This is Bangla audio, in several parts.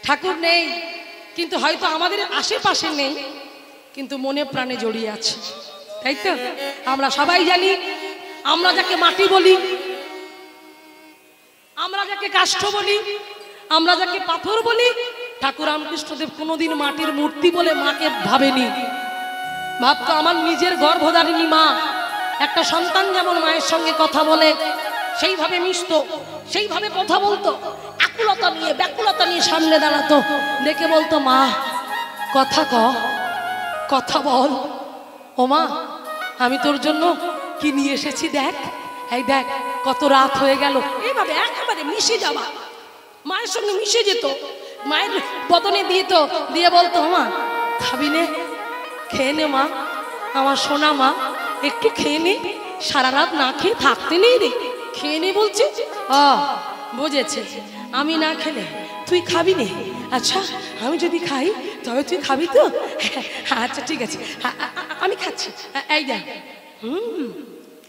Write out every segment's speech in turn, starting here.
ঠাকুর নেই, কিন্তু হয়তো আমাদের আশেপাশে নেই, কিন্তু মনে প্রাণে জড়িয়ে আছে, তাই তো? আমরা সবাই জানি, আমরা যাকে মাটি বলি, আমরা যাকে কাষ্ঠ বলি, আমরা যাকে পাথর বলি, ঠাকুর রামকৃষ্ণদেব কোনোদিন মাটির মূর্তি বলে মাকে ভাবেনি। ভাবতো আমার নিজের গর্ভধারিণী মা, একটা সন্তান যেমন মায়ের সঙ্গে কথা বলে সেইভাবে মিশতো, সেইভাবে কথা বলতো, আকুলতা নিয়ে ব্যাকুলতা নিয়ে সামনে দাঁড়াতো, ডেকে বলতো মা কথা ক, কথা বল, ও মা আমি তোর জন্য কি নিয়ে এসেছি দেখ, এই দেখ কত রাত হয়ে গেল। এইভাবে একেবারে মিশে যাওয়া, মায়ের সঙ্গে মিশে যেত, মায়ের বদনে দিত, দিয়ে বলতো মা খাবি নে, খেয়ে নে মা, আমার সোনা মা একটু খেয়ে নে, সারা রাত না খেয়ে থাকতে নেই রে, খেয়ে নে বলছি। বুঝেছে, আমি না খেলে তুই খাবি নে, আচ্ছা আমি যদি খাই তবে তুই খাবি তো? আচ্ছা ঠিক আছে, আমি খাচ্ছি, এই দেখ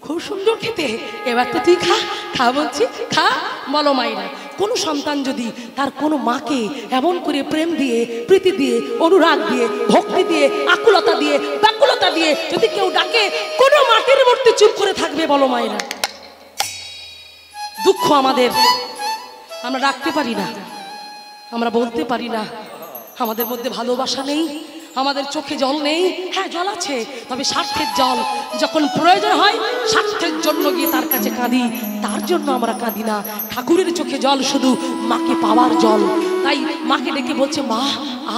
খুব সুন্দর খেতে, এবার তো তুই খা, খা বলছি, খা। বলো মায়েরা, কোনো সন্তান যদি তার কোনো মাকে এমন করে প্রেম দিয়ে, প্রীতি দিয়ে, অনুরাগ দিয়ে, ভক্তি দিয়ে, আকুলতা দিয়ে, ব্যাকুলতা দিয়ে যদি কেউ ডাকে, কোনো মাটির মূর্তি চুপ করে থাকবে? বলো মায়েরা, দুঃখ আমাদের, আমরা ডাকতে পারি না, আমরা বলতে পারি না, আমাদের মধ্যে ভালোবাসা নেই, আমাদের চোখে জল নেই। হ্যাঁ জল আছে, তবে স্বার্থের জল, যখন প্রয়োজন হয় স্বার্থের জন্য গিয়ে তার কাছে কাঁদি, তার জন্য আমরা কাঁদি না। ঠাকুরের চোখে জল শুধু মাকে পাওয়ার জল। তাই মাকে ডেকে বলছে মা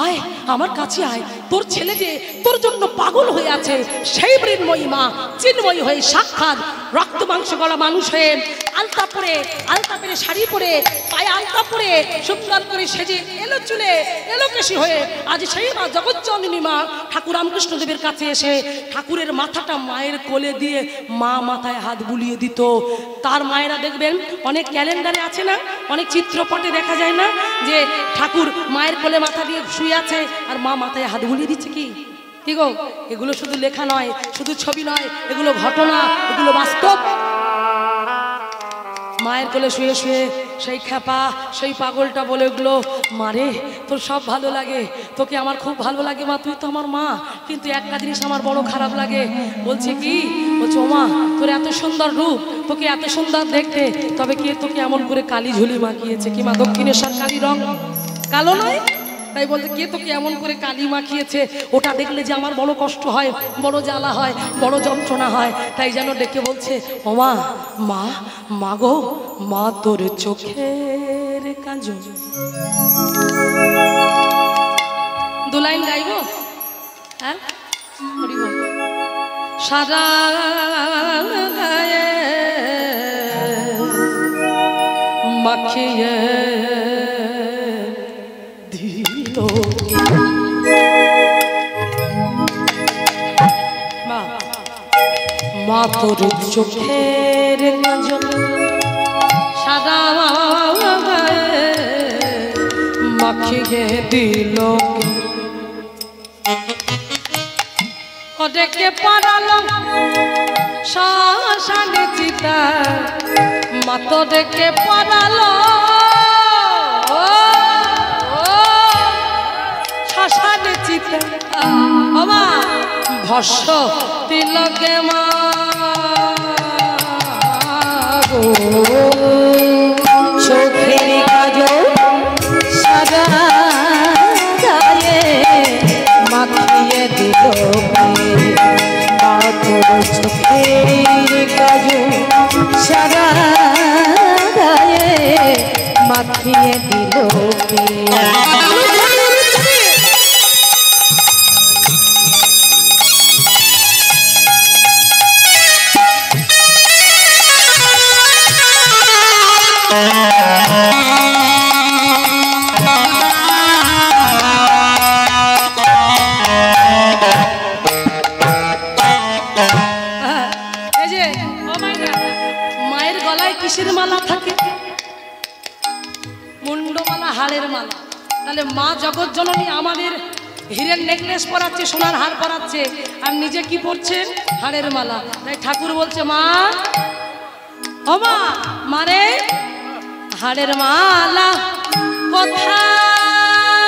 আয় আমার কাছে আয়, তোর ছেলে যে তোর জন্য পাগল হয়ে আছে, সেই মৃন্ময়ী মা চিন্ময়ী হয়ে সাক্ষাৎ রক্ত মাংস গলা মানুষ হয়ে আলতা পরে, আলতা পরে শাড়ি পরে, পায়ে আলতা পরে সুন্দর করে সেজে এলো চুলে এলো কেশি হয়ে আজ সেই মা জগজ্জননী মা ঠাকুর রামকৃষ্ণদেবের কাছে এসে ঠাকুরের মাথাটা মায়ের কোলে দিয়ে মা মাথায় হাত বুলিয়ে দিত। তার মায়েরা দেখবেন অনেক ক্যালেন্ডারে আছে না, অনেক চিত্রপটে দেখা যায় না যে ঠাকুর মায়ের কোলে মাথা দিয়ে শুয়ে আছে আর মা মাথায় হাত বুলিয়ে দিচ্ছে। কি গো, এগুলো শুধু লেখা নয়, শুধু ছবি নয়, এগুলো ঘটনা, এগুলো বাস্তব। মায়ের কোলে শুয়ে শুয়ে সেই খেপা সেই পাগলটা বলে উঠলো মারে তোর সব ভালো লাগে, তোকে আমার খুব ভালো লাগে মা, তুই তো আমার মা, কিন্তু একটা জিনিস আমার বড় খারাপ লাগে। বলছে কি? বলছে ও মা তোর এত সুন্দর রূপ, তোকে এত সুন্দর দেখতে, তবে কে তোকে এমন করে কালি ঝুলি মাখিয়েছে? কি মা দক্ষিণেশ্বর কালী রং কালো নয়? তাই বলতে কে তোকে এমন করে কালি মাখিয়েছে? ওটা দেখলে যে আমার বড় কষ্ট হয়, বড় জ্বালা হয়, বড় যন্ত্রণা হয়। তাই যেন ডেকে বলছে ও মা, মা মা গো মা তোর চোখের কাজল। দু লাইন গাইব? হ্যাঁ, সারা গায়ে মাখিয়ে মা তোর চোখের কাজল সাদা মাখিয়ে দিল, ডেকে পড়ালো শ্মশানে চিতা, মা তো ডেকে পড়ালো শ্মশানে চিতা। মা ভস্য তিলকে মা গো চোখের কাজল সাদা গায়ে মাখিয়ে দিল, মা তোর চোখের কাজল সাদা গায়ে মাখিয়ে দিল। তাহলে মা জগজ্জননী আমাদের হীরের নেকলেস পরাচ্ছে, সোনার হার পরাচ্ছে, আর নিজে কি পরছে? হাড়ের মালা। তাই ঠাকুর বলছে মা ও মা মারে হাড়ের মালা কোথায়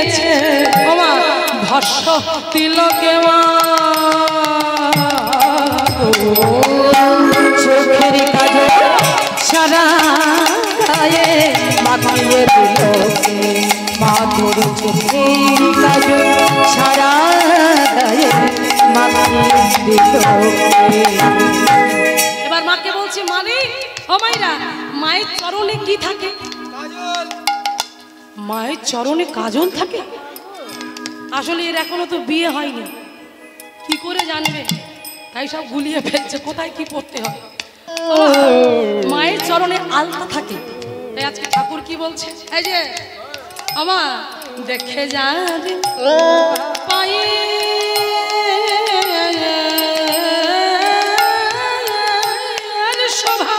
দিয়েছে ওমা ভস্য তিলকে মা চোখের কাজল সারা গায়ে মাখিয়ে দিল মা তোর চোখের কাজল সারা গায়ে মাখিয়ে দিল। এবার মাকে বলছি মানে ও মাইরা মায়ের চরণে কি থাকে? মায়ের চরণে কাজল থাকে? আসলে এর এখনো তো বিয়ে হয়নি, কি করে জানবে? তাই সব গুলিয়ে ফেলছে কোথায় কি পড়তে হয়। মায়ের চরণে আলতা থাকে। তাই আজকে ঠাকুর কি বলছে, এই যে আমা দেখে যাবে পায়ে শোভা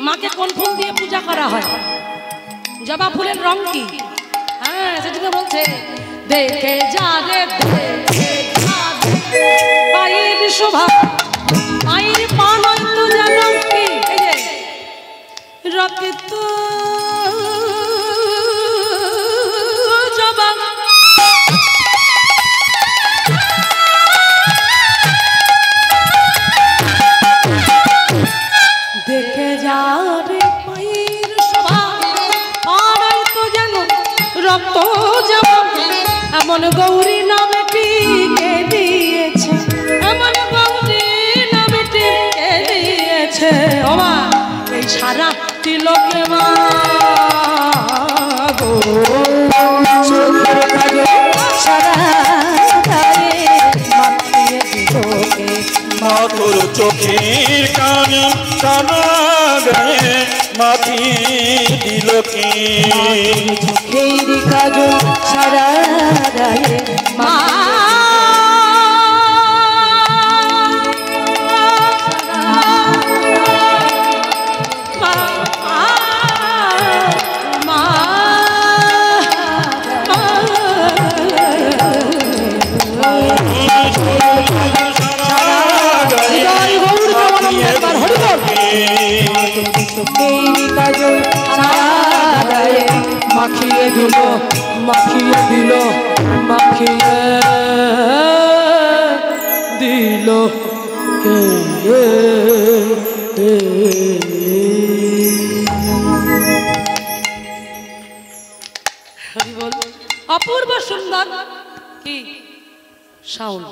মাকে কোন ফুল দিয়ে পূজা করা হয়? জবা ফুলের রং কি? হ্যাঁ সেজন্য বলছে দেখে যা রে পায়ের শোভা, পায়ের পা নয়তো জানো কি? এই যে রক্ত জবা দেখে যা রে পায়ের শোভা, পাড়াই তো যেন রক্ত জবা। এমন গৌরী নামটি কে দিয়েছে, এমন গৌরী নামটি কে দিয়েছে ওমা এই সারা তিলকে মা গো চোখের কাজল সারা গায়ে মাখিয়ে দিল মা তোর চোখের কাজল সারা গায়ে মাখিয়ে দিল কে? চোখের কাজল সারা গায়ে মা মাখিয়ে দিল মাখিয়ে দিল মাখিয়ে দিল অপূর্ব সুন্দর কি সাউন্ড।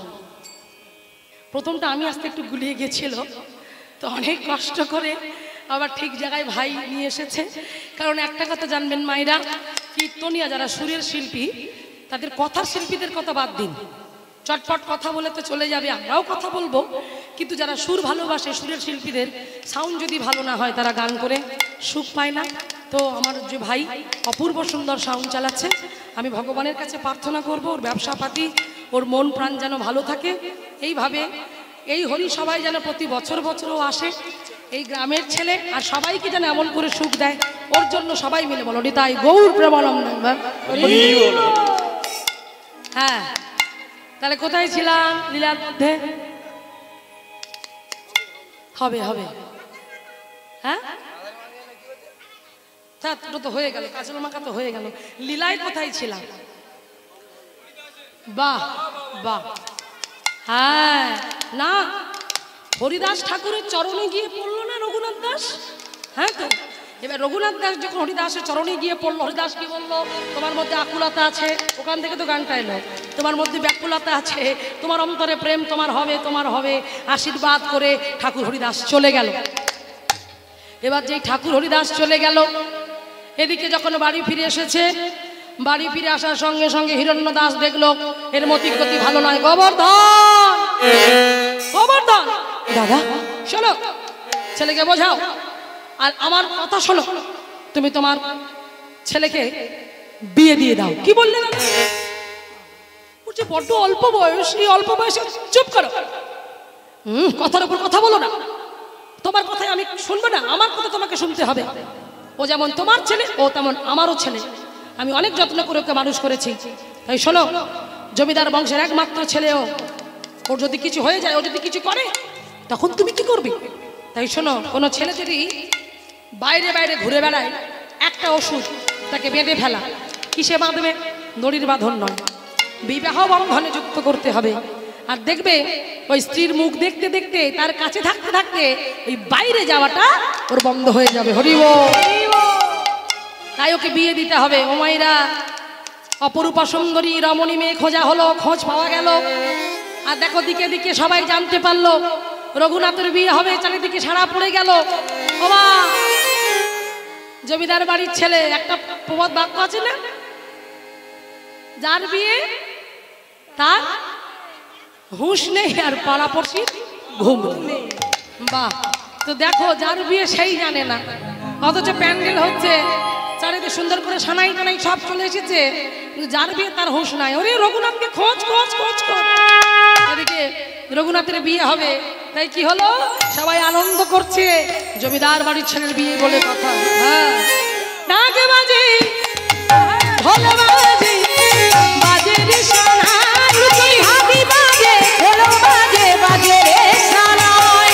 প্রথমটা আমি আসতে একটু গুলিয়ে গেছিল, তো অনেক কষ্ট করে আবার ঠিক জায়গায় ভাই নিয়ে এসেছে। কারণ একটা কথা জানবেন মায়েরা, কীর্তনিয়া যারা সুরের শিল্পী তাদের কথার শিল্পীদের কথা বাদ দিন, চটপট কথা বলে তো চলে যাবে, আমরাও কথা বলবো, কিন্তু যারা সুর ভালোবাসে সুরের শিল্পীদের সাউন্ড যদি ভালো না হয় তারা গান করে সুখ পায় না। তো আমার যে ভাই অপূর্ব সুন্দর সাউন্ড চালাচ্ছে, আমি ভগবানের কাছে প্রার্থনা করব ওর ব্যবসাপাতি ওর মন প্রাণ যেন ভালো থাকে। এইভাবে এই হরি সবাই যেন প্রতি বছর বছরও আসে, এই গ্রামের ছেলে আর সবাইকে যেন এমন করে সুখ দেয়, ওর জন্য সবাই মিলে বলো নিতাই গৌর প্রেমানন্দ। হ্যাঁ তাহলে কোথায় ছিলাম? লীলার মধ্যে হবে হবে। হ্যাঁ ওটা তো হয়ে গেল, কাজল মাখা তো হয়ে গেল, লীলায় কোথায় ছিলাম? বাহ বাহ, হ্যাঁ না হরিদাস ঠাকুরের চরণে গিয়ে পড়লো না রঘুনাথ দাস? হ্যাঁ তো এবার রঘুনাথ দাস যখন হরিদাসের চরণে গিয়ে পড়লো, হরিদাস কি বললো? তোমার মধ্যে আকুলতা আছে, ওখান থেকে তো গানটা এলো, তোমার মধ্যে ব্যাকুলতা আছে, তোমার অন্তরে প্রেম তোমার হবে, তোমার হবে, আশীর্বাদ করে ঠাকুর হরিদাস চলে গেল। এবার যেই ঠাকুর হরিদাস চলে গেল, এদিকে যখন বাড়ি ফিরে এসেছে, বাড়ি ফিরে আসার সঙ্গে সঙ্গে হিরণ্য দাস দেখলো এর মতি গতি ভালো নয়। গোবর্ধন গোবর্ধন দাদা শোনো, ছেলেকে বোঝাও আর আমার কথা শোনো, তুমি তোমার ছেলেকে বিয়ে দিয়ে দাও। কি বললে দাদা? বলছে বড্ড অল্প বয়স, এই অল্প বয়সে চুপ করো, কথার উপর কথা বলো না, তোমার কথাই আমি শুনবো না, আমার কথা তোমাকে শুনতে হবে। ও যেমন তোমার ছেলে ও তেমন আমারও ছেলে, আমি অনেক যত্ন করে ওকে মানুষ করেছি। তাই শোনো, জমিদার বংশের একমাত্র ছেলেও ওর যদি কিছু হয়ে যায়, ও যদি কিছু করে, তখন তুমি কি করবে? তাই শোনো, কোনো ছেলে যদি বাইরে বাইরে ঘুরে বেড়ায়, একটা ওষুধ, তাকে বেঁধে ফেলা। কিসে বাঁধবে? দড়ির বাঁধন নয়, বিবাহ বন্ধনে যুক্ত করতে হবে। আর দেখবে ওই স্ত্রীর মুখ দেখতে দেখতে, তার কাছে থাকতে থাকতে ওই বাইরে যাওয়াটা ওর বন্ধ হয়ে যাবে। হরিব। তাই ওকে বিয়ে দিতে হবে। ও মায়েরা, অপরূপা সুন্দরী রমণী মেয়ে খোঁজা হলো, খোঁজ পাওয়া গেল। আর দেখো, দিকে দিকে সবাই জানতে পারলো রঘুনাথের বিয়ে হবে, চারিদিকে সাড়া পড়ে গেল। ওমা, জমিদার বাড়ির ছেলে, একটা প্রবাদ বাক্য আছে না, যার বিয়ে তার হুঁশ নেই আর পাড়াপড়শির ঘুম নেই। বাহ! তো দেখো, যার বিয়ে সেই জানে না, অথচ প্যান্ডেল হচ্ছে, চারিদিকে সুন্দর করে সানাই টানাই সব চলে এসেছে, যার বিয়ে তার হুঁশ নাই। ওরে রঘুনাথকে খোঁজ খোঁজ খোঁজ খোঁজ। এদিকে রঘুনাথের বিয়ে হবে, তাই কি হলো, সবাই আনন্দ করছে, জমিদার বাড়ির ছেলের বিয়ে বলে কথা। হ্যাঁ, ডাকে বাজে ঢোল বাজে, বাজে রে সোনাই, হাবি বাজে ঢোল বাজে, বাজে রে সোনাই,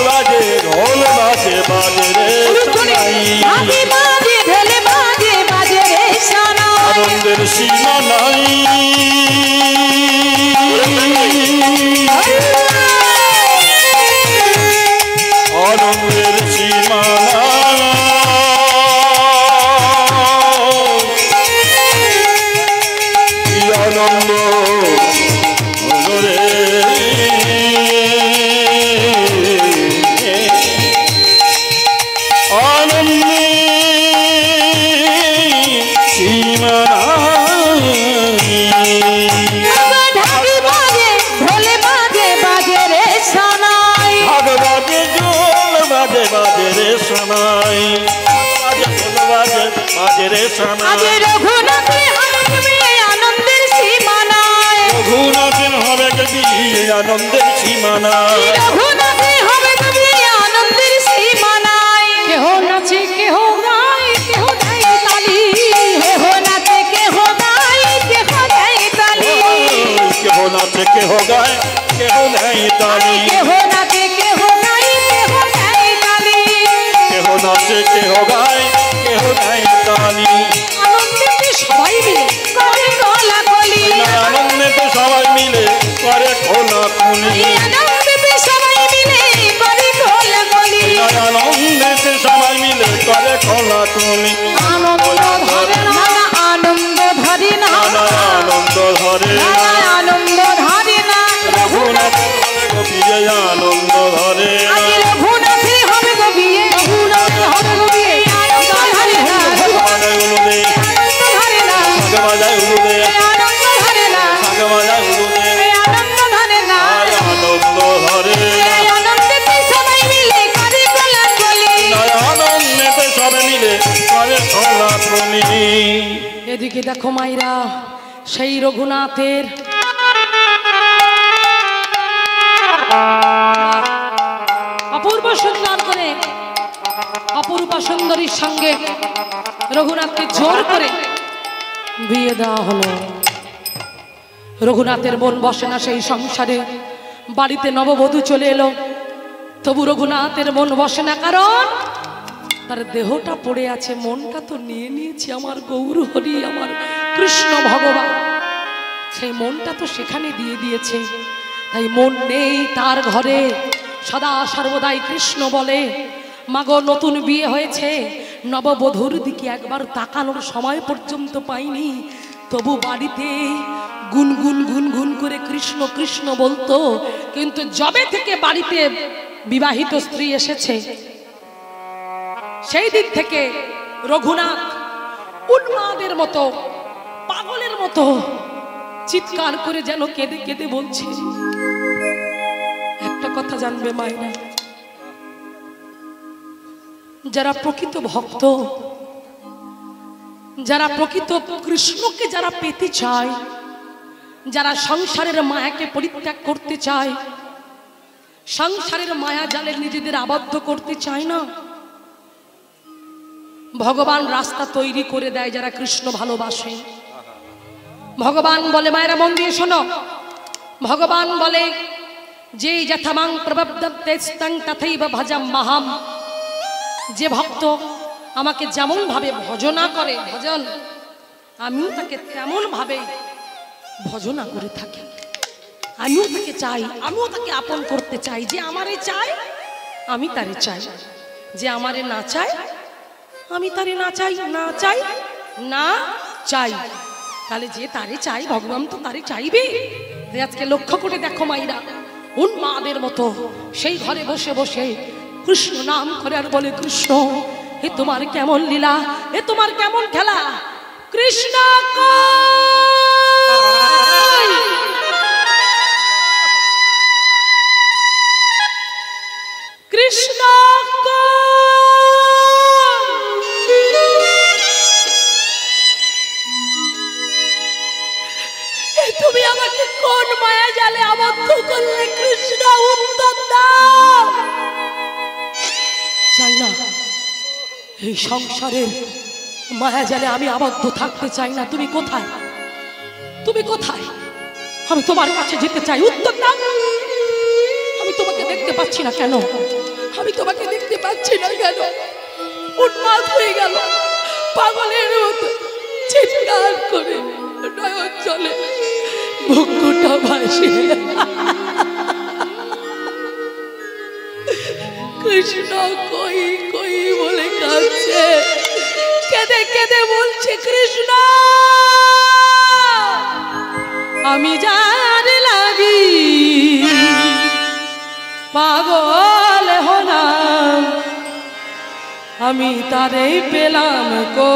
বাজে ঢোল বাজে বাজে রে সোনাই, হাবি বাজে ঢোল বাজে, বাজে রে সোনাই। আনন্দের সীমা নাই, আনন্দের সীমা নাই, কি আনন্দ হলো রে, আনন্দে সীমা নাই। ঢাকি বাজে ঢোল বাজে, বাজে রে সোনাই, ভাগ বাজে ঢোল বাজে বাজে রে সোনাই, বাজে ঢোল বাজে বাজে রে সোনাই। আজ রঘুনাথের হবে আনন্দের সীমা নাই, রঘুনাথের হবে বিয়ে আনন্দের সীমা নাই, রঘুনাথের হবে বিয়ে আনন্দের সীমা নাই। কেহ নাচে কেহ গায়, কেহ দেয় তালি, কেহ নাচে কেহ গায়, কেহ দেয় তালি, কেহ নাচে কেহ গায় কেহ নেই তালি, কেহ নাচে কেহ গায়, কেহ দেয় তালি। কেহ নাচে কেহ গায় কেহ নেই তালি। আনন্দেতে সবাই মিলে করে কোলাকুলি, আনন্দেতে সবাই মিলে করে কোলাকুলি, আনন্দেতে সবাই মিলে করে কোলাকুলি। আনন্দেতে সবাই মিলে করে কোলাকুলি। আনন্দ ধরে না, নানা আনন্দ ধরে না, আনন্দ ধরে নানা আনন্দ ধরে না। রঘুনাথ বিয়ে আনন্দ ধরে আজ রঘুনাথের হবে গো বিয়ে, রঘুনাথের হবে গো বিয়ে। আনন্দ ধরে না, বাজায় উলুদে আনন্দ ধরে না, বাজায় উলুদে আনন্দ ধরে না, বাজায় উলুদে আনন্দ ধরে না। আনন্দ ধরে এই আনন্দেতে সবাই মিলে করে কোলাকুলি, আনন্দেতে সবাই মিলে করে কোলাকুলি। এদিকে দেখো মাইরা, সেই রঘুনাথের অপূর্ব সুন্দর করে, অপূর্বা সুন্দরীর সঙ্গে রঘুনাথকে জোর করে বিয়ে দেওয়া হলো। রঘুনাথের মন বসে না সেই সংসারে, বাড়িতে নববধূ চলে এলো, তবু রঘুনাথের মন বসে না, কারণ তার দেহটা পড়ে আছে, মনটা তো নিয়ে নিয়েছি আমার গৌর হরি, আমার কৃষ্ণ ভগবান, সেই মনটা তো সেখানে দিয়ে দিয়েছে। তাই মন নেই তার ঘরে, সদা সর্বদাই কৃষ্ণ বলে। মাগো, নতুন বিয়ে হয়েছে, নববধূর দিকে একবার তাকানোর সময় পর্যন্ত পাইনি, তবু বাড়িতে গুনগুন গুনগুন করে কৃষ্ণ কৃষ্ণ বলতো। কিন্তু যবে থেকে বাড়িতে বিবাহিত স্ত্রী এসেছে, সেই দিক থেকে রঘুনাথ উন্মাদের মতো, পাগলের মতো চিৎকার করে যেন কেঁদে কেঁদে বলছে। একটা কথা জানবে মায়েরা, যারা প্রকৃত ভক্ত, যারা প্রকৃত কৃষ্ণকে যারা পেতে চায়, যারা সংসারের মায়াকে পরিত্যাগ করতে চায়, সংসারের মায়া জালে নিজেদের আবদ্ধ করতে চায় না, ভগবান রাস্তা তৈরি করে দেয় যারা কৃষ্ণ ভালোবাসে। ভগবান বলে, মায়েরা মন দিয়ে শোনো, ভগবান বলে যে যথামাং প্রবদ্ধং তথৈব ভজম মাহাম, যে ভক্ত আমাকে যেমন ভাবে ভজনা করে ভজন, আমিও তাকে তেমন ভাবে ভজনা করে থাকি। আমিও তাকে চাই, আমিও তাকে আপন করতে চাই। যে আমারে চাই আমি তারে চাই, যে আমারে না চাই আমি তারে না চাই, না চাই না চাই। তাহলে যে তারে চাই ভগবান তো তারে চাইবে। আজকে লক্ষ্য করে দেখো মাইরা, উন্মাদের মতো সেই ঘরে বসে বসে কৃষ্ণ নাম করে আর বলে, কৃষ্ণ এ তোমার কেমন লীলা, এ তোমার কেমন খেলা, কৃষ্ণ কই, কৃষ্ণ তুমি আমাকে কোন মায়া জালে আবদ্ধ করলে কৃষ্ণ, উত্তর দাও। চাই না এই সংসারের মায়া জালে আমি আবদ্ধ থাকতে চাই না। তুমি কোথায়, তুমি কোথায়? আমি তোমার কাছে যেতে চাই, উত্তর দাও। আমি তোমাকে দেখতে পাচ্ছি না কেন, আমি তোমাকে দেখতে পাচ্ছি না কেন? উন্মাদ হয়ে গেল, পাগলের মতো চিৎকার করে নয়ন জলে বুকুটা ভাসে কৃষ্ণ কই কই বলে কাঁদছে, কেঁদে কেঁদে বলছে, কৃষ্ণ আমি যার লাগি পাগল হলাম, আমি তারে পেলাম কো,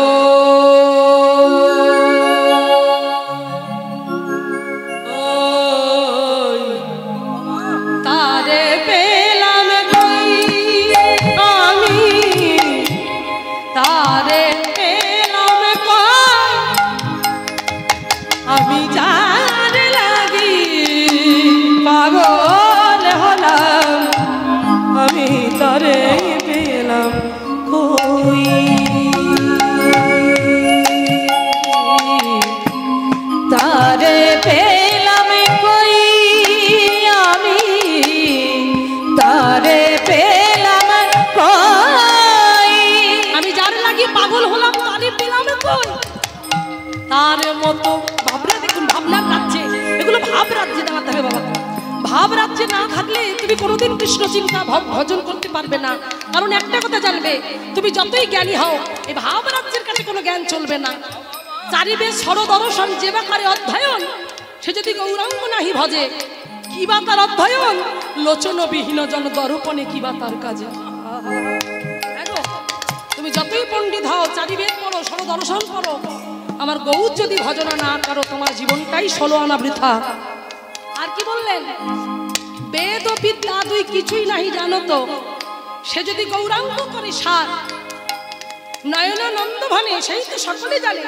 তারে পেলাম কই, আমি তারে পেলাম কই, আমি যার লাগি পাগল হলাম, আমি তারে পেলাম কই। তারে পেলাম কই, আমি তারে পেলাম কই, আমি যার লাগি পাগল হলাম তারে পেলাম কই। তার মতো ভাবনা, দেখুন ভাবনার রাজ্যে, এগুলো ভাব রাজ্যে দাঁড়াতে হবে বাবা। ভাব রাজ্যে না থাকলে তুমি কোনোদিন কৃষ্ণ চিন্তা ভজন করতে পারবে না। কারণ একটা কথা জানবে, তুমি যতই জ্ঞানী হও এই ভাব রাজ্যের কাছে কোনো জ্ঞান চলবে না। চারিবে সরদর্শন যে বাকারে অধ্যয়ন, সে যদি গৌরাঙ্গ নাহি ভজে কিবা তার অধ্যয়ন, লোচন বিহীন জন দর্পণে কিবা তার কাজে। তুমি যতই পণ্ডিত হও, চারিবেদ পড়ো, সরদর্শন পড়ো, আমার গৌর যদি ভজনা না করো তোমার জীবনটাই 16 আনা বৃথা। আর কি বললেন, বেদ ও বিদ্যা দুই কিছুই নাহি জানো তো, সে যদি গৌরাঙ্গ করে সার, নয়ন নন্দভানে সেই তো সকলে জানে,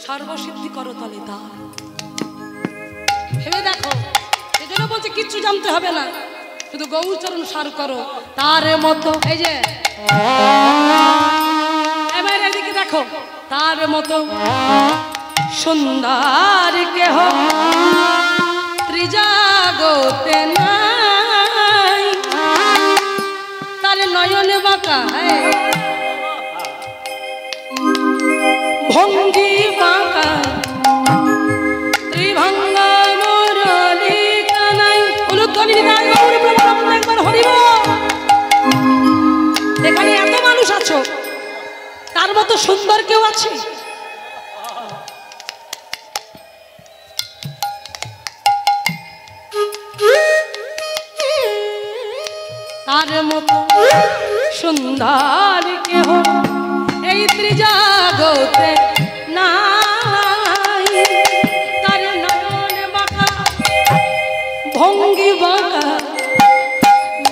সর্বসিদ্ধি করো তলে তা। ভেবে দেখো, সেজন্য বলছে কিচ্ছু জানতে হবে না, শুধু গৌরচরণ সার করো তার মতো। এই যে এবার এদিকে দেখো, তার মতো সুন্দর কেহ ত্রিজাগতে নাই, তার নয়ন বাঁকা ভঙ্গি বাঁকা, ত্রিভঙ্গ মুরলী কানাই। একবার হরিব। এখানে এত মানুষ আছো, তার মতো সুন্দর কেউ আছে? তার মতো সুন্দর কেহ এই ত্রিজাগতে নাই, তার নয়ন বাঁকা ভঙ্গি বাঁকা,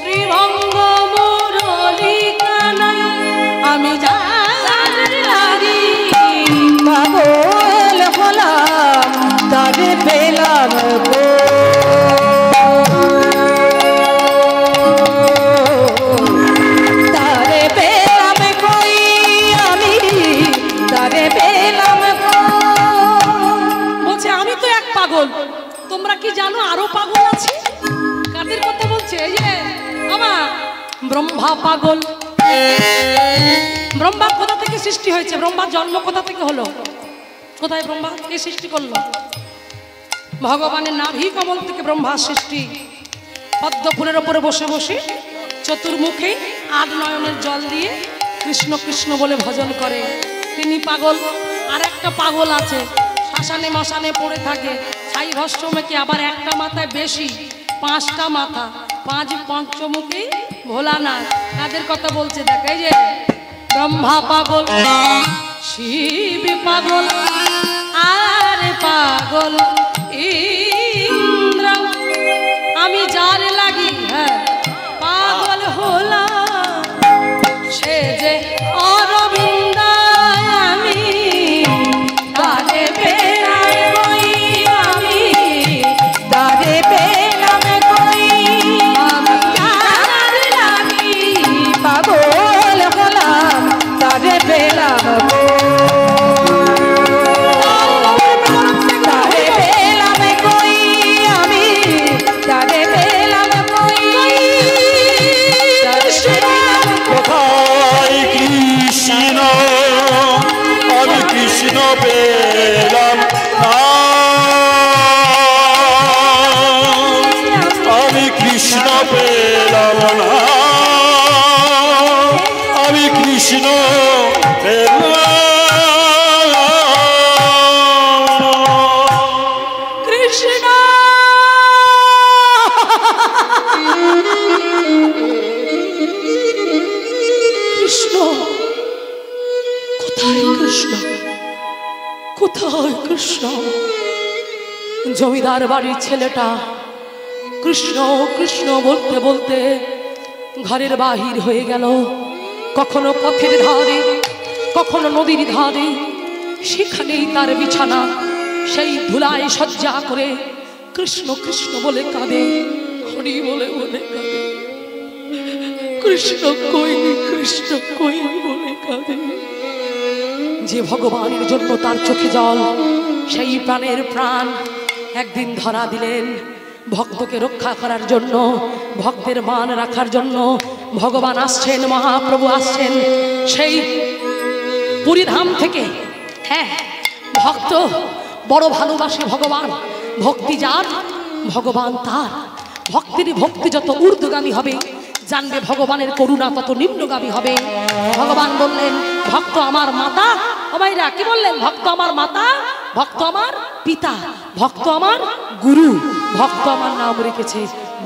ত্রিভঙ্গ মুরলী কানাই। আমি যার লাগি পাগল হলাম, তারে পেলাম গো, তারে পেলাম কই, পাগল, তোমরা কি জানো আরো পাগল আছে? কাদের কথা বলছে? এই যে আমার ব্রহ্মা পাগল। ব্রহ্মা কোথা থেকে সৃষ্টি হয়েছে? ব্রহ্মার জন্ম কোথা থেকে হলো? কোথায় ব্রহ্মা? কে সৃষ্টি করলো? ভগবানের নাভি কমল থেকে ব্রহ্মার সৃষ্টি। পদ্ম ফুলের ওপরে বসে বসে চতুর্মুখে ৮ নয়নের জল দিয়ে কৃষ্ণ কৃষ্ণ বলে ভজন করে, তিনি পাগল। আর একটা পাগল আছে, শ্মশানে মশানে পড়ে থাকে, ছাই ভস্ম মেখে, আবার একটা মাথায় বেশি, 5টা মাথা, 5 পঞ্চমুখী ভোলানাথ। তাদের কথা বলছে, দেখে যে ব্রহ্মা পাগল, শিব পাগল, আর পাগল ইন্দ্র। আমি যার লাগি পাগল হলাম, সে যে অরবিন্দ। আমি তারে পেলাম কই, আমি তারে পেলাম কই, আমি তার লাগি পাগল হলাম, তারে পেলাম তারে পেলাম কই, আমি তারে পেলাম কই। কোথায় কৃষ্ণ, আমি কৃষ্ণ পেলাম না, আমি কৃষ্ণ পেলাম না, আমি কৃষ্ণ পেলাম। কৃষ্ণ কৃষ্ণ কোথায়? কৃষ্ণ কোথায়? কৃষ্ণ জমিদার বাড়ির ছেলেটা কৃষ্ণ কৃষ্ণ বলতে বলতে ঘরের বাহির হয়ে গেল। কখনো পথের ধারে, কখনো নদীর ধারে, সেখানেই তার বিছানা। সেই ধুলায় শয্যা করে কৃষ্ণ কৃষ্ণ বলে কাঁদে, হরি বলে বলে কাঁদে, কৃষ্ণ কই, কৃষ্ণ কই বলে কাঁদে। যে ভগবানের জন্য তার চোখে জল, সেই প্রাণের প্রাণ একদিন ধরা দিলেন। ভক্তকে রক্ষা করার জন্য, ভক্তের মান রাখার জন্য ভগবান আসছেন, মহাপ্রভু আসছেন সেই পুরীধাম থেকে। হ্যাঁ, ভক্ত বড় ভালোবাসে ভগবান, ভক্তি যার ভগবান তার। ভক্তের ভক্তি যত ঊর্ধ্বগামী হবে, জানবে ভগবানের করুণা তত নিম্নগামী হবে। ভগবান বললেন, ভক্ত আমার মাতা। ও ভাইরা, কি বললেন? ভক্ত আমার মাতা, ভক্ত আমার পিতা, ভক্ত আমার গুরু, ভক্ত আমার নাম রেখেছে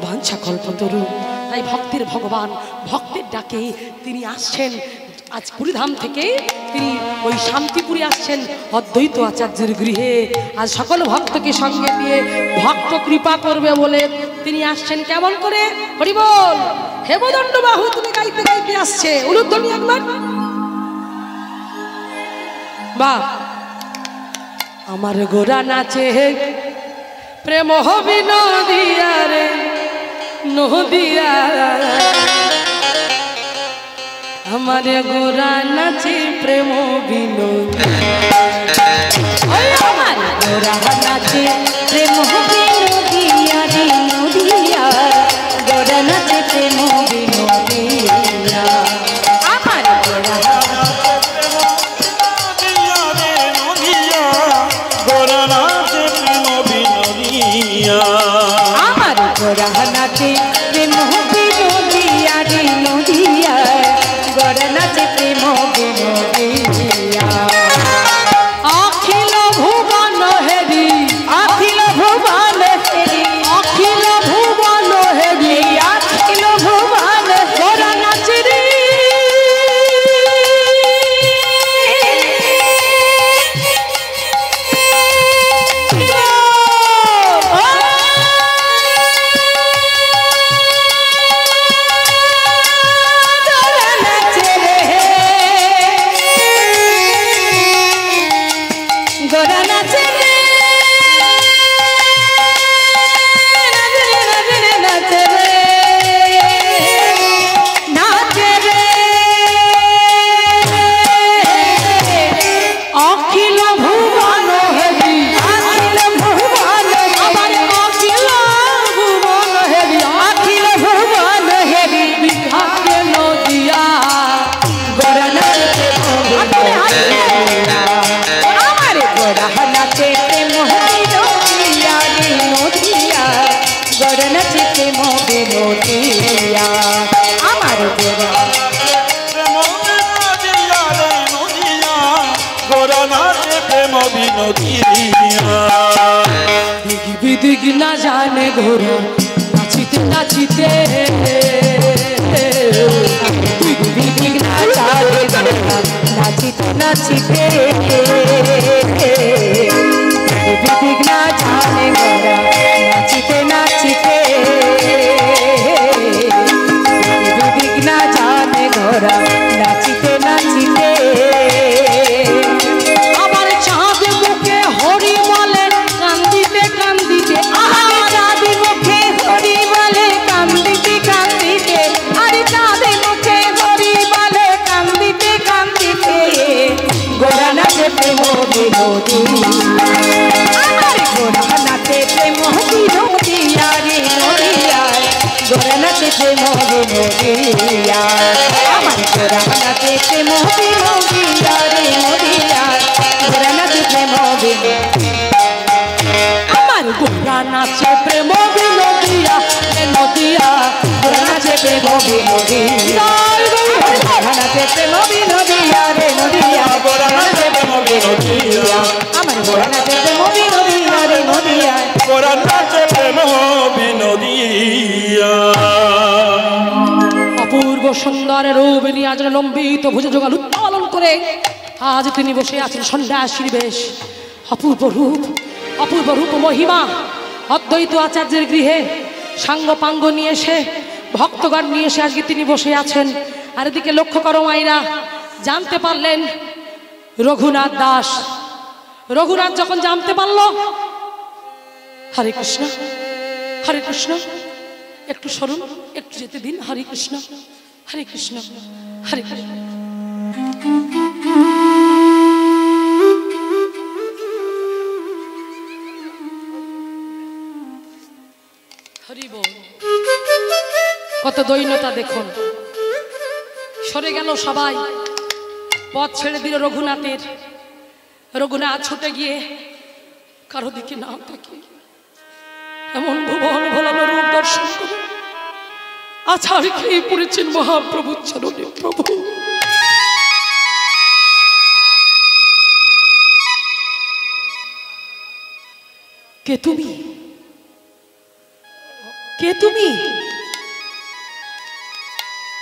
বাঞ্ছা কল্পতরু। তাই ভক্তের ভগবান, ভক্তের ডাকে তিনি আসছেন। আজ পুরীধাম থেকে তিনি ওই শান্তিপুরে আসছেন অদ্বৈত আচার্যের গৃহে। আজ সকল ভক্তকে সঙ্গে নিয়ে ভক্ত কৃপা করবে বলে তিনি আসছেন। কেমন করে? হরি বল। হেমদণ্ড বাহু তুমি গাইতে গাইতে আসছে, উলুধ্বনি একবার। বাহ! আমার গোরা নাচে প্রেম হবি নদিয়া রে নদিয়া, আমার গোরা নাচে প্রেম বিনোদ। আমার গোরা নাচে প্রেম বিনোদিয়া রে নদিয়া, গোরা নাচে প্রেম বিনোদিয়া। আমার গোরা আমার গোরা নাচে প্রেম বিনোদিয়া রে নদিয়া, গোরা নাচে প্রেম বিনোদিয়া। অখিল ভুবন হেরি, অখিল ভুবন হেরি, অখিল ভুবন হেরি, অখিল ভুবন গোরা নাচে রে। নদিয়া আমার গোরা দিগ না জানে ঘোরা নাচিতে নাচিতে দিগ না জানে ঘোরা নাচিতে নাচিতে দিগ না জানে ঘোরা নাচিতে নাচিতে দিগ না জানে ঘোরা নাচিতে নাচিতে আবার চাঁদ মুখে হরি বলে কান্দিতে কান্দিতে আরে চাঁদ মুখে হরি বলে কান্দিতে কান্দিতে আরে চাঁদ মুখে হরি বলে কান্দিতে কান্দিতে গোরা নাচে প্রেম বিনোদী আমার গোরা নাচে প্রেম বিনোদিয়া রে নদিয়া গোরা নাচে প্রেম বিনোদিয়া আমার গোরা নাচে প্রেম বিনোদিয়া রে নদিয়া গোরা নাচে প্রেম আমার গোরা নাচে প্রেম বিনোদিয়া রে নদিয়া গোরা নাচে প্রেম বিনোদিয়া গোরা নাচে প্রেম বিনোদিয়া রে নদিয়া গোরা নাচে প্রেম বিনোদিয়া আমার গোরা নাচে প্রেম বিনোদিয়া রে নদিয়া গোরা নাচে প্রেম বিনোদিয়া। অপূর্ব সুন্দর রূপ নিয়ে আজ লম্বিত ভুজ যোগাল উত্তোলন করে আজ তিনি বসে আছেন সন্ন্যাসীর বেশ। অপূর্ব রূপ মহিমা অদ্বৈত আচার্যের গৃহে সাঙ্গ পাঙ্গ নিয়ে এসে ভক্তগণ নিয়ে এসে আজকে তিনি বসে আছেন। আর এদিকে লক্ষ্য করো মাইরা, জানতে পারলেন রঘুনাথ দাস। রঘুনাথ যখন জানতে পারল, হরে কৃষ্ণ হরে কৃষ্ণ, একটু সরুন, একটু যেতে দিন। হরে কৃষ্ণ হরে কৃষ্ণ হরে কৃষ্ণ। হরি বল। কত দৈন্যতা দেখুন। সরে গেল সবাই, পথ ছেড়ে দিল রঘুনাথের। রঘুনাথ ছুটে গিয়ে কারো দিকে না তাকে এমন ভুবন ভোলানো রূপ দর্শন করে আছাড় খেয়ে পড়েছেন মহাপ্রভুর চরণে। প্রভু কে তুমি? কে তুমি?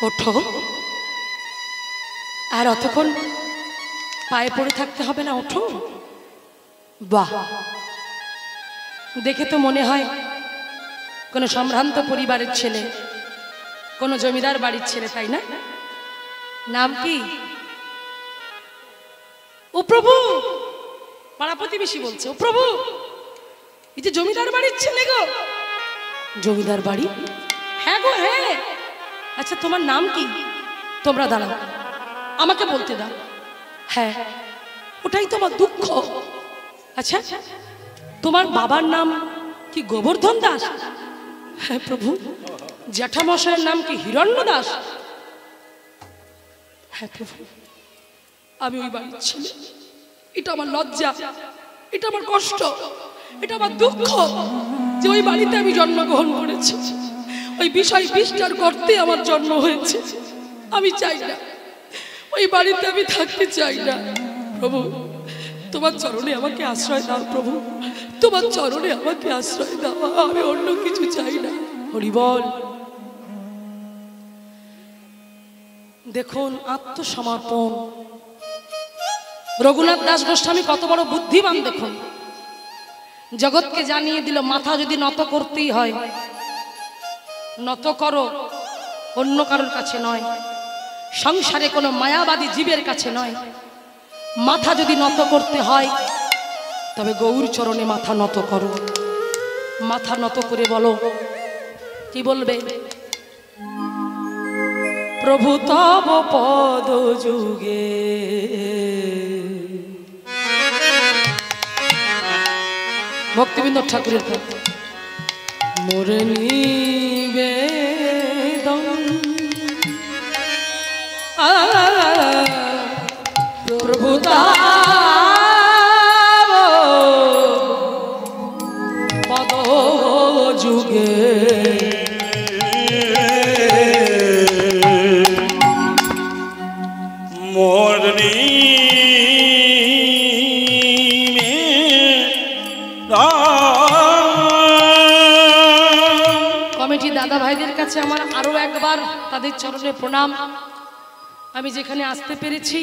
ওঠো। আর অতক্ষণ পায়ে পড়ে থাকতে হবে না, ওঠো। বাহ, দেখে তো মনে হয় কোনো সম্ভ্রান্ত পরিবারের ছেলে, কোনো জমিদার বাড়ির ছেলে, তাই না? নাম কি? ও প্রভু, পাড়া প্রতিবেশী বলছে, ও প্রভু, এই যে জমিদার বাড়ির ছেলে গো। জমিদার বাড়ি? হ্যাঁ গো হ্যাঁ। আচ্ছা তোমার নাম কি? তোমরা দাঁড়াও, আমাকে বলতে দাও। হ্যাঁ, ওটাই তোমার দুঃখ। আচ্ছা তোমার বাবার নাম কি গোবর্ধন দাস? হ্যাঁ প্রভু। জ্যাঠামশাইয়ের নাম কি হিরণ্য দাস? হ্যাঁ প্রভু, আমি ওই বাড়ির ছেলে। এটা আমার লজ্জা, এটা আমার কষ্ট, এটা আমার দুঃখ যে ওই বাড়িতে আমি জন্মগ্রহণ করেছি। ওই বিষয় বিস্তার করতে আমার জন্ম হয়েছে। আমি চাই না, ওই বাড়িতে আমি থাকতে চাই না। প্রভু তোমার চরণে আমাকে আশ্রয় দাও। প্রভু তোমার চরণে আমাকে আশ্রয় দাও, আমি অন্য কিছু চাই না। হরি বল। দেখুন আত্মসমর্পণ। রঘুনাথ দাস গোস্বামী কত বড় বুদ্ধিমান দেখুন। জগৎকে জানিয়ে দিল মাথা যদি নত করতেই হয়, নত করো, অন্য কারোর কাছে নয়, সংসারে কোনো মায়াবাদী জীবের কাছে নয়। মাথা যদি নত করতে হয় তবে গৌর চরণে মাথা নত করো। মাথা নত করে বলো, কি বলবে? প্রভু তব পদ যুগে ভক্তিবিনোদ ঠাকুরের মোরে নিবেদন প্রভু তব পদ যুগে কমিটি দাদা ভাইদের কাছে আমার আরো একবার তাদের চরণে প্রণাম। আমি যেখানে আসতে পেরেছি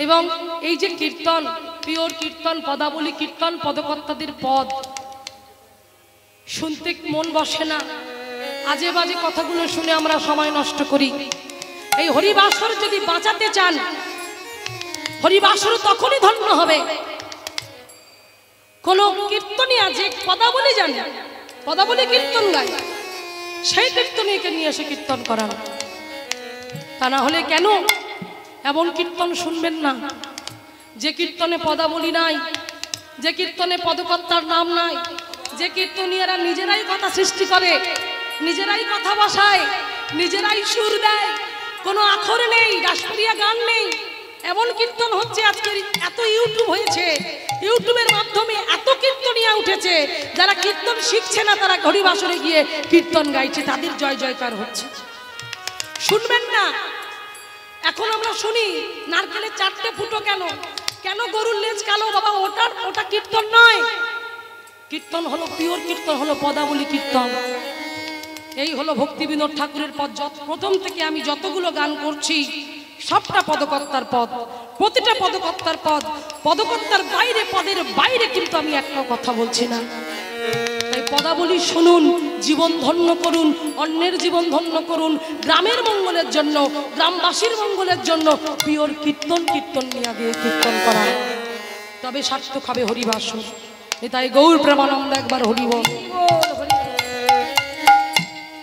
এবং এই যে কীর্তন, পিওর কীর্তন, পদাবলী কীর্তন, পদকর্তাদের পদ শুনতে মন বসে না। আজে বাজে কথাগুলো শুনে আমরা সময় নষ্ট করি। এই হরিবাসর যদি বাঁচাতে চান, হরিবাসর তখনই ধন্য হবে কোন কীর্তনিয়া যে পদাবলী জানে, পদাবলী কীর্তন গায়, সেই কীর্তনীকে নিয়ে এসে কীর্তন করান। তা না হলে কেন এমন কীর্তন শুনবেন না যে কীর্তনে পদাবলী নাই, যে কীর্তনে পদকর্তার নাম নাই, যে কীর্তনীয়রা নিজেরাই কথা সৃষ্টি করে, নিজেরাই কথা বসায়, নিজেরাই সুর দেয়, কোনো আখর নেই, রাসপ্রিয়া গান নেই। এমন কীর্তন হচ্ছে আজকে, এত ইউটিউব হয়েছে, ইউটিউবের মাধ্যমে এত কীর্তনিয়া উঠেছে, যারা কীর্তন শিখছে না তারা হরিবাসরে গিয়ে কীর্তন গাইছে, তাদের জয় জয়কার হচ্ছে। শুনবেন না? এখন আমরা শুনি নারকেলের 4টে ফুটো কেন, কেন গরুর লেজ কালো, বাবা ওটা কীর্তন নয়। কীর্তন হলো পিওর কীর্তন, হলো পদাবলী কীর্তন। এই হলো ভক্তি বিনোদ ঠাকুরের পদ। প্রথম থেকে আমি যতগুলো গান করছি সবটা পদকর্তার পদ, প্রতিটা পদকর্তার পদ। পদকর্তার বাইরে, পদের বাইরে কিন্তু আমি একটা কথা বলছি না। তাই পদাবলী শুনুন, জীবন ধন্য করুন, অন্যের জীবন ধন্য করুন, গ্রামের মঙ্গলের জন্য, গ্রামবাসীর মঙ্গলের জন্য পিওর কীর্তন, কীর্তন নিয়ে দিয়ে কীর্তন করা, তবে সার্থক হবে হরিবাসর। তাই গৌর প্রেমানন্দ একবার হরিব।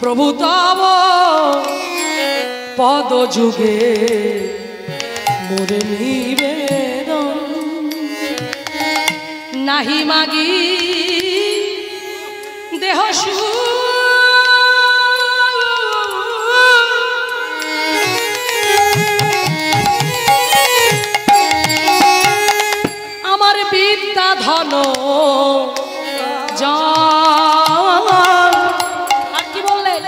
প্রভু তব পদ যুগে মোরে নিবেদন, নাহি মাগি দেহ আমার বিদ্যা ধন আর কি বললেন,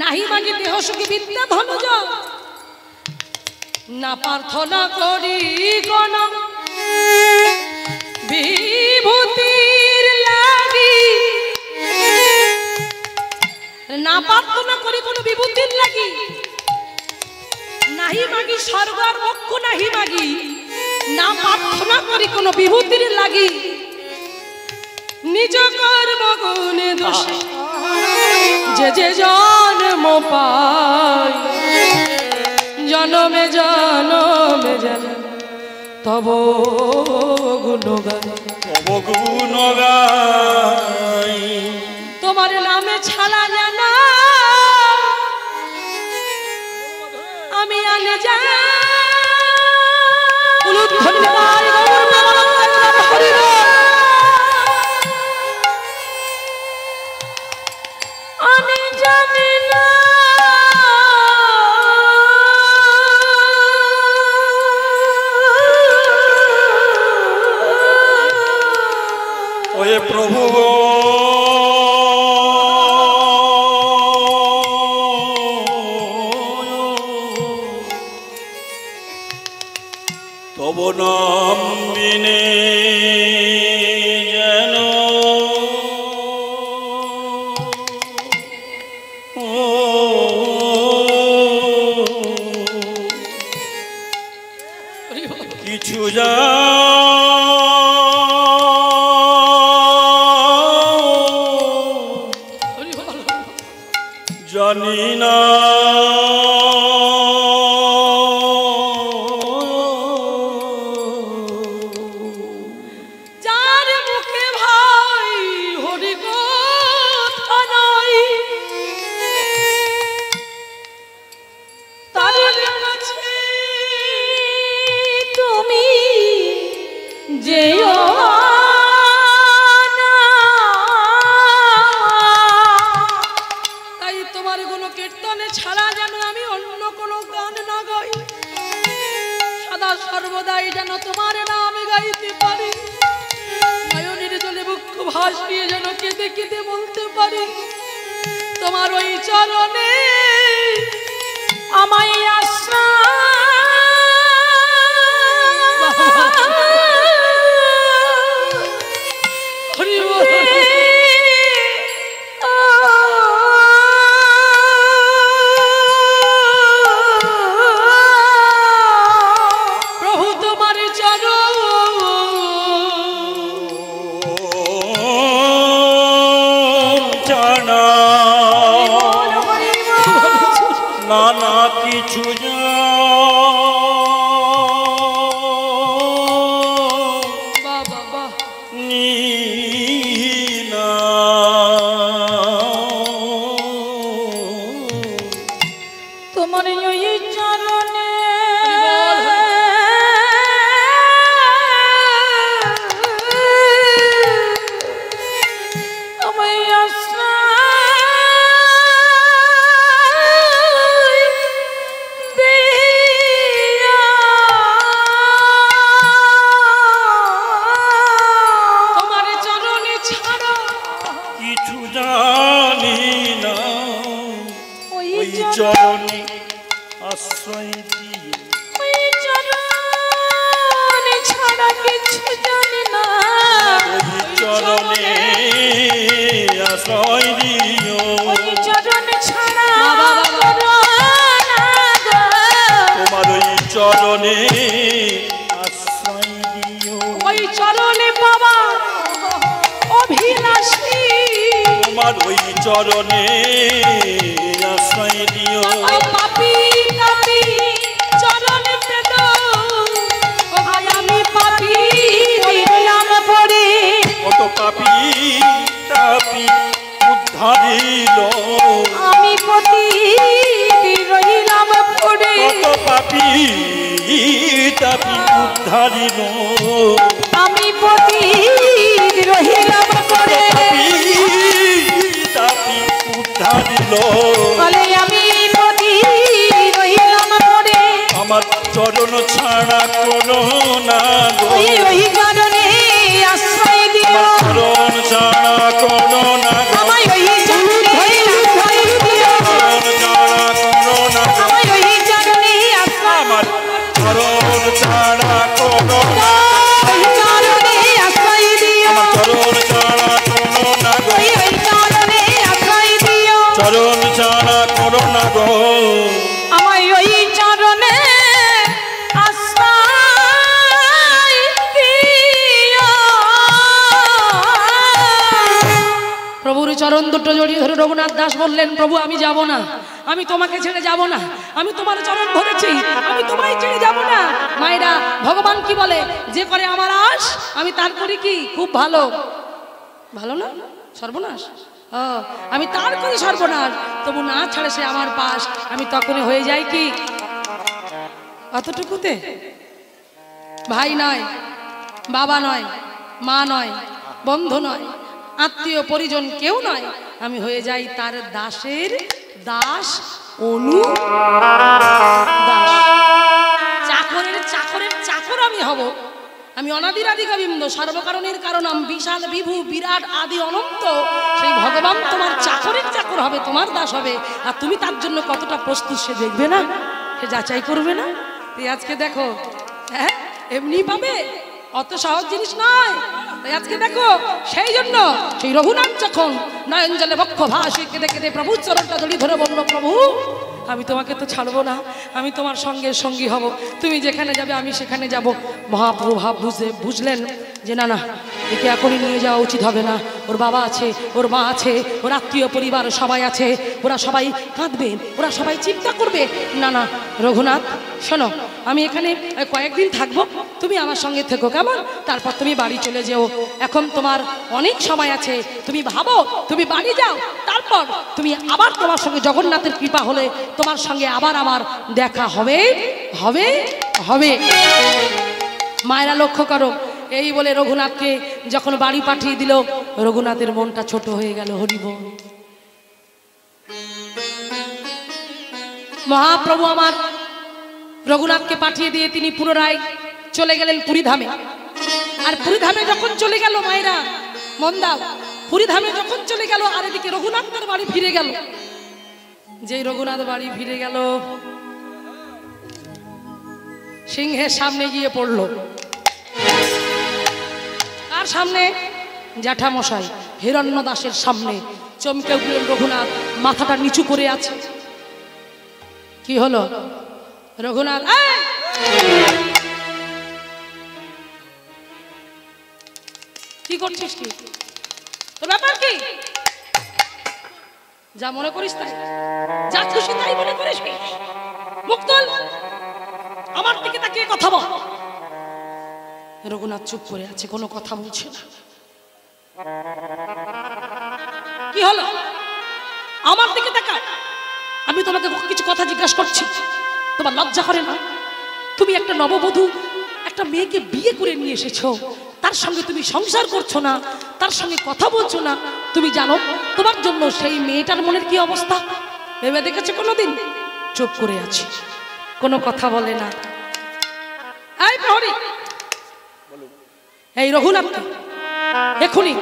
নাহি মাগি দেহ সুখী বিদ্যা ধন না প্রার্থনা করি কোন বিভূতির লাগি, না প্রার্থনা করি কোন বিভূতির লাগি, নাহি মাগি স্বর্গ আর মোক্ষ, নাহি মাগি না প্রার্থনা করি কোন বিভূতির লাগি, নিজ কর্ম গুণে দোষে যে যে জন্ম পায়, জনমে জনমে জন তব গুণগান, তব গুণগান তোমার নামে ছাড়া জানা আমি আনে যা আমি জানি না ওয়ে প্রভু তব নাম বিনে যেন কিছু জানি না, যার মুখে ভাই হরি কথা নাই, তার কাছে তুমি যেও না। তাই তোমার কোনো কীর্তনে ছাড়া যেন আমি অন্য কোনো গান না গাই, সদা সর্বদাই যেন তোমার নাম গাইতে পারি, নয়নের জলে বুক ভাসিয়ে যেন কেঁদে কেঁদে বলতে পারি, তোমার ওই চরণে আমায় আশ্রা হরি বল। প্রভু তোমার চরণ জানা নানা কিছু বাবা বাবা নীনা তোমার ওই চরণে আমায় আশ্রয় দিয়া তোমার চরণে ছাড়া কিছু জানি না ওই ওই চরণে আশ্রয় দিয়ে ওই চরণে ছাড়া কিছু জানি না ওই চরণে আশ্রয় দিও ওই চরণে ছাড়া বাবা, বাবা। করোনা গো। তোমার ওই চরণে আশ্রয় দিও ওই চরণে বাবা অভিলাষী তোমার ওই চরণে আশ্রয় দিও ও পাপী পাপী চরণে পেদ ও ভাই আমি পাপী দিলাম পড়ে কত পাপি তাপি উদ্ধারিল আমি পতি রইলাম পড়ে কত পাপি তাপি উদ্ধারিল আমি পতি রইলাম পড়ে পাপি তাপি উদ্ধারিল বলে আমি পতি রইলাম পড়ে আমার চরণ ছাড়া কোনো না গো ওই কারণে আশ্রয় দিও আমার চরণ ছাড়া কোনো না গো আমায় ওই চরণে আশ্রয় দিও চরণ ছাড়া কোনো না গো আমায় ওই চরণে আশ্রয় আমার চরণ ছাড়া কোনো না ওই চরণে আশ্রয় দিও আমার চরণ ছাড়া কোনো না গো ওই চরণে আশ্রয় দিও চরণ ছাড়া কোনো না গো আমায় ওই চরণে আশ্রয় দিও প্রভুর চরণ দুটো জড়িয়ে ধরে রঘুনাথ দাস বললেন, প্রভু আমি যাব না, আমি তোমাকে ছেড়ে যাব না, আমি তোমার চরণ ধরেছি, আমি তোমায় ছেড়ে যাব না। মায়েরা ভগবান কি বলে, যে করে আমার আশ আমি তার করি কি খুব ভালো, ভালো না সর্বনাশ। আমি তার করি সর্বনাশ, তবু না ছাড়ে সে আমার পাশ, আমি তখনই হয়ে যাই কি অতটুকুতে। ভাই নয়, বাবা নয়, মা নয়, বন্ধু নয়, আত্মীয় পরিজন কেউ নয়, আমি হয়ে যাই তার দাসের দাস, অনু দাস, চাকরের চাকরের চাকর আমি হব। আমি অনাদির আদি গোবিন্দ, সর্বকারণের কারণম, বিশাল বিভু বিরাট আদি অনন্ত, সেই ভগবান তোমার চাকরের চাকর হবে, তোমার দাস হবে। আর তুমি তার জন্য কতটা প্রস্তুত সে দেখবে না, সে যাচাই করবে না। তুই আজকে দেখো, হ্যাঁ এমনি পাবে, অত সহজ জিনিস নয়। তাই আজকে দেখো, সেই জন্য সেই রঘুনাথ যখন নয়ন জলে বক্ষ ভাসে কেঁদে কেঁদে প্রভুর চরণটা জড়িয়ে ধরে বলল, প্রভু আমি তোমাকে তো ছাড়বো না, আমি তোমার সঙ্গে সঙ্গী হব, তুমি যেখানে যাবে আমি সেখানে যাব। মহাপ্রভু ভাব বুঝলেন যে না না, একে এখনই নিয়ে যাওয়া উচিত হবে না, ওর বাবা আছে, ওর মা আছে, ওর আত্মীয় পরিবার সবাই আছে, ওরা সবাই কাঁদবেন, ওরা সবাই চিন্তা করবে। না না রঘুনাথ শোনো, আমি এখানে কয়েকদিন থাকবো, তুমি আমার সঙ্গে থেকো কেমন, তারপর তুমি বাড়ি চলে যেও, এখন তোমার অনেক সময় আছে, তুমি ভাবো তুমি বাড়ি যাও, তারপর তুমি আবার তোমার সঙ্গে জগন্নাথের কৃপা হলে তোমার সঙ্গে আবার আমার দেখা হবে হবে হবে। মায়েরা লক্ষ্য করো, এই বলে রঘুনাথকে যখন বাড়ি পাঠিয়ে দিল, রঘুনাথের মনটা ছোট হয়ে গেল। হরিবোল। মহাপ্রভু আমার রঘুনাথকে পাঠিয়ে দিয়ে তিনি পুনরায় চলে গেলেন পুরীধামে। আর পুরীধামে যখন চলে গেল, মায়েরা মন দাও, পুরীধামে যখন চলে গেল, আর এদিকে রঘুনাথ তার বাড়ি ফিরে গেল। যেই রঘুনাথ বাড়ি ফিরে গেল, সিংহের সামনে গিয়ে পড়ল। আর সামনে জ্যাঠামশাই হিরণ্য দাসের সামনে চমকে উঠলেন। রঘুনাথ মাথাটা নিচু করে আছে। কি হলো রঘুনাথ? কি করছিস? কি তোর ব্যাপার? কি যা মনে করিস তাই, যা খুশি তাই মনে করিস। মুখ তোল, আমার দিকে তাকিয়ে কথা বল। রঘুনাথ চুপ করে আছে, কোনো কথা বলছে না। কি হলো? আমার দিকে তাকা। আমি তোমাকে কিছু কথা জিজ্ঞাসা করছি, তোমার লজ্জা করে না? তুমি একটা নববধূ, একটা মেয়েকে বিয়ে করে নিয়ে এসেছো, তার সঙ্গে তুমি সংসার করছো না, তার সঙ্গে কথা বলছো না। তুমি জানো তোমার জন্য সেই মেয়েটার মনের কি অবস্থা? ভেবে দেখেছো কোনোদিন? চুপ করে আছে, কোনো কথা বলে না। এই প্রহরী, এই রঘুনাথকে এখনই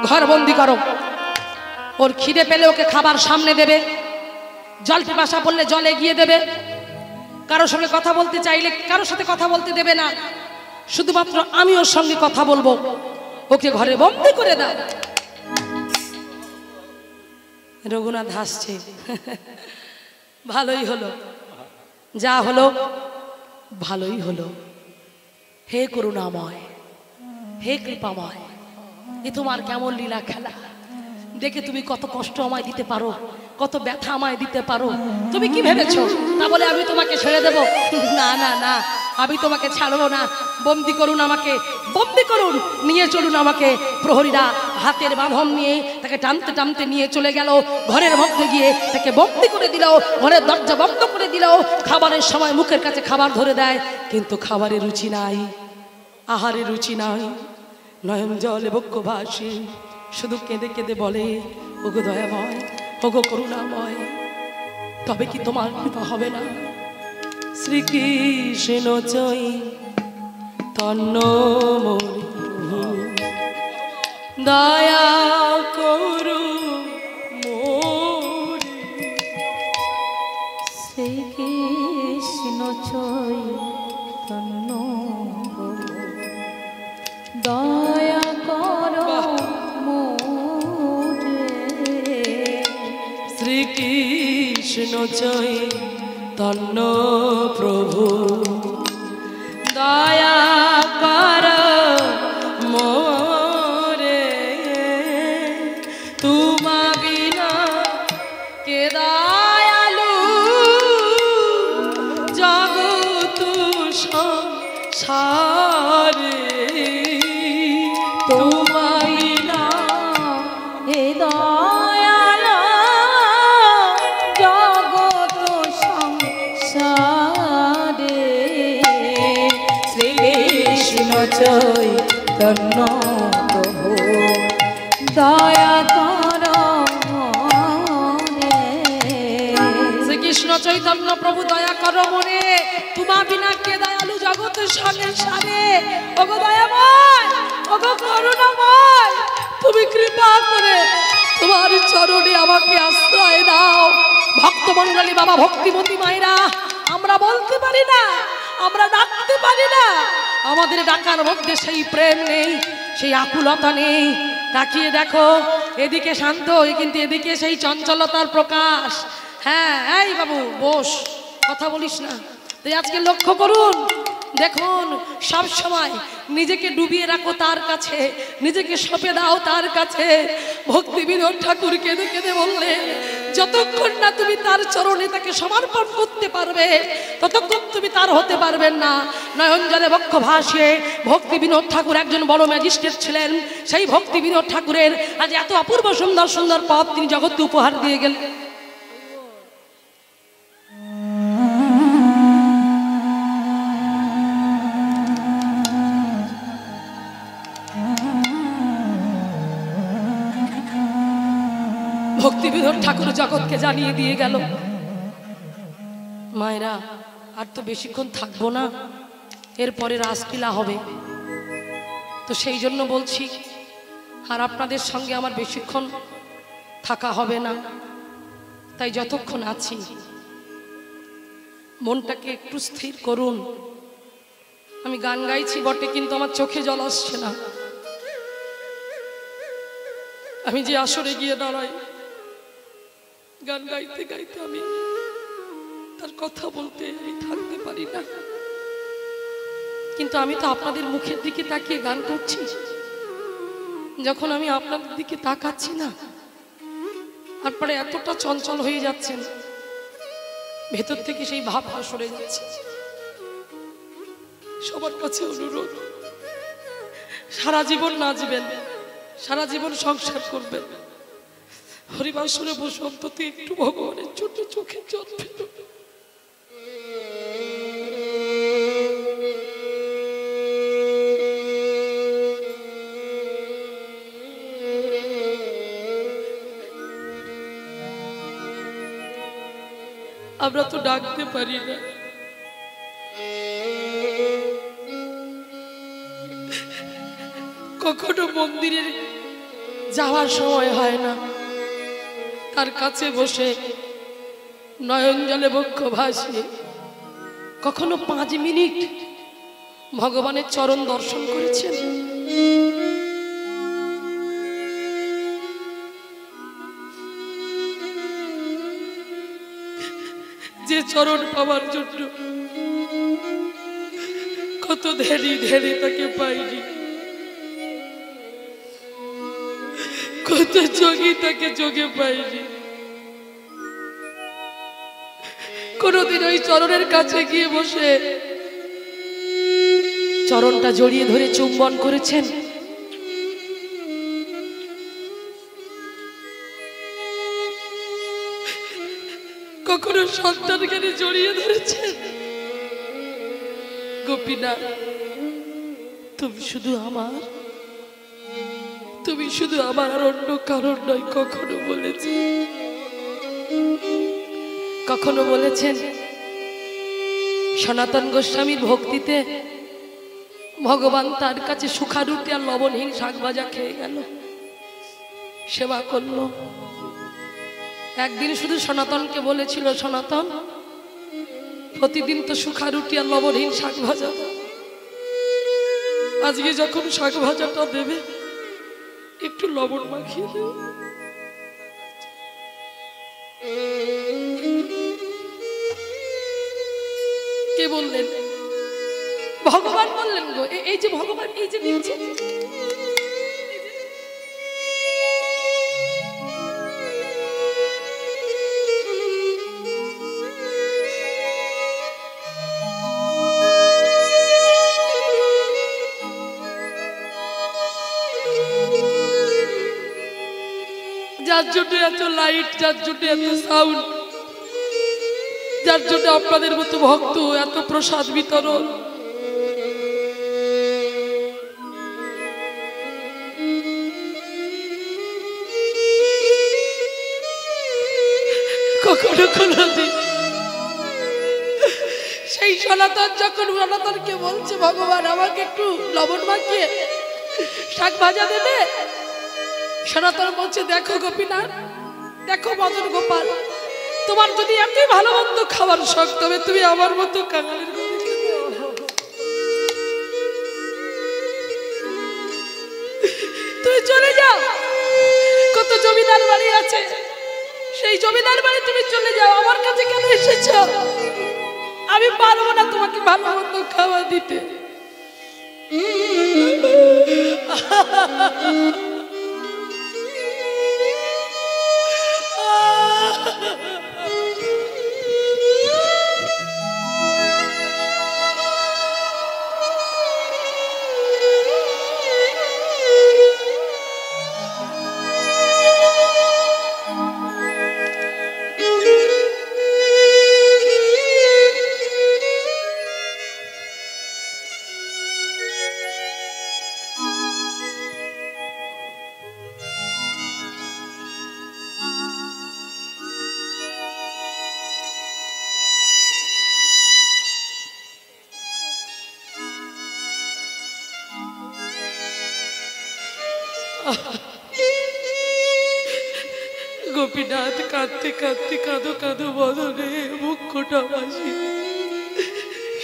ঘর বন্দি করো। ওর খিদে পেলে ওকে খাবার সামনে দেবে, জল পিপাসা পড়লে জল এগিয়ে দেবে, কারোর সঙ্গে কথা বলতে চাইলে কারোর সাথে কথা বলতে দেবে না। শুধুমাত্র আমি ওর সঙ্গে কথা বলবো। ওকে ঘরে বন্দি করে দাও। রঘুনাথ হাসছে। ভালোই হলো, যা হলো ভালোই হলো। হে করুণাময়, হে কৃপাময়, এ তোমার কেমন লীলা খেলা। দেখে তুমি কত কষ্ট আমায় দিতে পারো, কত ব্যথা আমায় দিতে পারো। তুমি কি ভেবেছো তা বলে আমি তোমাকে ছেড়ে দেব? না না না, আমি তোমাকে ছাড়বো না। বন্দি করুন আমাকে, বন্দি করুন, নিয়ে চলুন আমাকে। প্রহরীরা হাতের বাঁধন নিয়ে তাকে টানতে টানতে নিয়ে চলে গেল। ঘরের মধ্যে গিয়ে তাকে বন্দি করে দিল, ঘরের দরজা বন্ধ করে দিল। খাবারের সময় মুখের কাছে খাবার ধরে দেয়, কিন্তু খাবারের রুচি নাই, আহারের রুচি নাই। নয়ন জলে বক্ষ ভাসে, শুধু কেঁদে কেঁদে বলে, ওগো দয়াময়, ওগো করুণাময়, তবে কি তোমার কৃপা হবে না? শ্রীকৃষ্ণ চৈতন্য দয়া করু মোরে। শ্রীকৃষ্ণ চৈতন্য দয়া করো মোরে। শ্রীকৃষ্ণ চৈতন্য প্রভু দয়া কর মোরে। তোমা বিনা কে দয়ালু জগৎ সংসারে। তোমাই না হে দয়াল জগৎ সংসারে। শ্রীকৃষ্ণ চৈতন্য প্রভু দয়া কর মোরে। শ্রীকৃষ্ণ চৈতন্য প্রভু দয়া করো মোরে। তোমা বিনা কে দয়ালু জগৎ সংসারে। ওগো দয়াময়, ওগো করুণাময়, তুমি কৃপা করে তোমার চরণে আমাকে আশ্রয় দাও। ভক্তমণ্ডলী বাবা, ভক্তিমতী মায়েরা, আমরা বলতে পারি না, আমরা ডাকতে পারি না, আমাদের ডাকার মধ্যে সেই প্রেম নেই, সেই আকুলতা নেই। তাকিয়ে দেখো, এদিকে শান্ত, কিন্তু এদিকে সেই চঞ্চলতার প্রকাশ। হ্যাঁ, এই বাবু বস, কথা বলিস না। তাই আজকে লক্ষ্য করুন, দেখুন, সব সময় নিজেকে ডুবিয়ে রাখো তার কাছে, নিজেকে সঁপে দাও তার কাছে। ভক্তিবিনোদ ঠাকুর কেঁদে কেঁদে বললেন, যতক্ষণ না তুমি তার চরণে তাকে সমর্পণ করতে পারবে, ততক্ষণ তুমি তার হতে পারবেন না। নয়ন জলে বক্ষ ভাসিয়ে ভক্তিবিনোদ ঠাকুর একজন বড় ম্যাজিস্ট্রেট ছিলেন। সেই ভক্তিবিনোদ ঠাকুরের আজ এত অপূর্ব সুন্দর সুন্দর পথ তিনি জগৎকে উপহার দিয়ে গেলেন। ভক্তিবিনোদ ঠাকুর জগৎকে জানিয়ে দিয়ে গেল। মায়েরা, আর তো বেশিক্ষণ থাকবো না, এরপরে রাসলীলা হবে। তো সেই জন্য বলছি, আর আপনাদের সঙ্গে আমার বেশিক্ষণ থাকা হবে না। তাই যতক্ষণ আছি মনটাকে একটু স্থির করুন। আমি গান গাইছি বটে, কিন্তু আমার চোখে জল আসছে না। আমি যে আসরে গিয়ে দাঁড়াই, গান গাইতে গাইতে আমি তার কথা বলতে আমি থাকতে পারি না, কিন্তু আমি তো আপনাদের মুখের দিকে তাকিয়ে গান করছি। যখন আমি আপনাদের দিকে তাকাচ্ছি না, তারপরে এতটা চঞ্চল হয়ে যাচ্ছেন, ভেতর থেকে সেই ভাবটা সরে যাচ্ছে। সবার কাছে অনুরোধ, সারা জীবন নাচবেন, সারা জীবন সংসার করবেন, হরিবাসরে বসে অন্তত একটু ভগবানের জন্য চোখে জল ফেলুন। আমরা তো ডাকতে পারি না, কখনো মন্দিরে যাওয়ার সময় হয় না, তার কাছে বসে নয়ন জলে বক্ষ ভাসিয়ে কখনো 5 মিনিট ভগবানের চরণ দর্শন করেছেন? যে চরণ পাওয়ার জন্য কত ধেরি ধেরি তাকে পাইনি, কত যোগী তাকে যোগে পাইনি, কোনদিন ওই চরণের কাছে গিয়ে বসে চরণটা জড়িয়ে ধরে চুম্বন করেছেন? কখনো সন্তানকে জড়িয়ে ধরেছেন? গোপীনাথ, তুমি শুধু আমার, তুমি শুধু আমার, আর অন্য কারণ নয়। কখনো বলেছেন? কখনো বলেছেন সনাতন গোস্বামীর ভক্তিতে ভগবান তার কাছে সুখারুটি আর লবণহীন শাক ভাজা খেয়ে গেল, সেবা করলো? একদিন শুধু সনাতনকে বলেছিল, সনাতন প্রতিদিন তো সুখারুটি আর লবণহীন শাক ভাজা দাও, আজকে যখন শাক ভাজাটা দেবে একটু লবণ মাখিয়ে দেবে। কে বললেন? ভগবান বললেন গো। এই যে ভগবান, এই যে নিচে, যার জন্য এত লাইট, যার জন্য এত সাউন্ড, যার জন্য আপনাদের মতো ভক্ত, এত প্রসাদ বিতরণ, কখনো কোনদিন সেই সনাতন যখন সনাতনকে বলছে ভগবান আমাকে একটু লবণ মাখিয়ে শাক ভাজা দেবে, সনাতন বলছে দেখো গোপীনাথ, দেখো মদন গোপাল, তোমার যদি এতই ভালো মন্দ খাবার শখ, তবে তুমি আমার মতো কাঙালের তুমি চলে যাও। কত জমিদার বাড়ি আছে, সেই জমিদার বাড়ি তুমি চলে যাও, আমার কাছে কেন এসেছ? আমি পারবো না তোমাকে ভালো মন্দ খাওয়া দিতে। গোপীনাথ কাঁদতে কাঁদতে কাঁদো কাঁদো বদনে মুখটা বাসি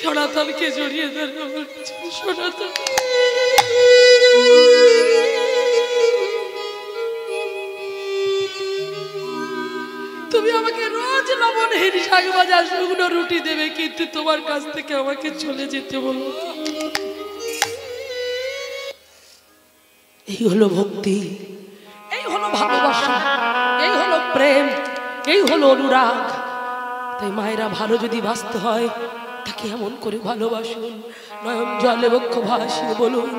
সনাতনকে জড়িয়ে ধরে বলছে, সনাতন প্রতিদিন শাক ভাজা শুকনো রুটি দেবে, কিন্তু তোমার কাছ থেকে আমাকে চলে যেতে বলো। এই হলো ভক্তি, এই হলো ভালোবাসা, এই হলো প্রেম, এই হলো অনুরাগ। তাই মায়েরা ভালো যদি বাঁচতে হয় তাকে এমন করে ভালোবাসুন, নয়ন জলে বক্ষ ভাসিয়ে বলুন,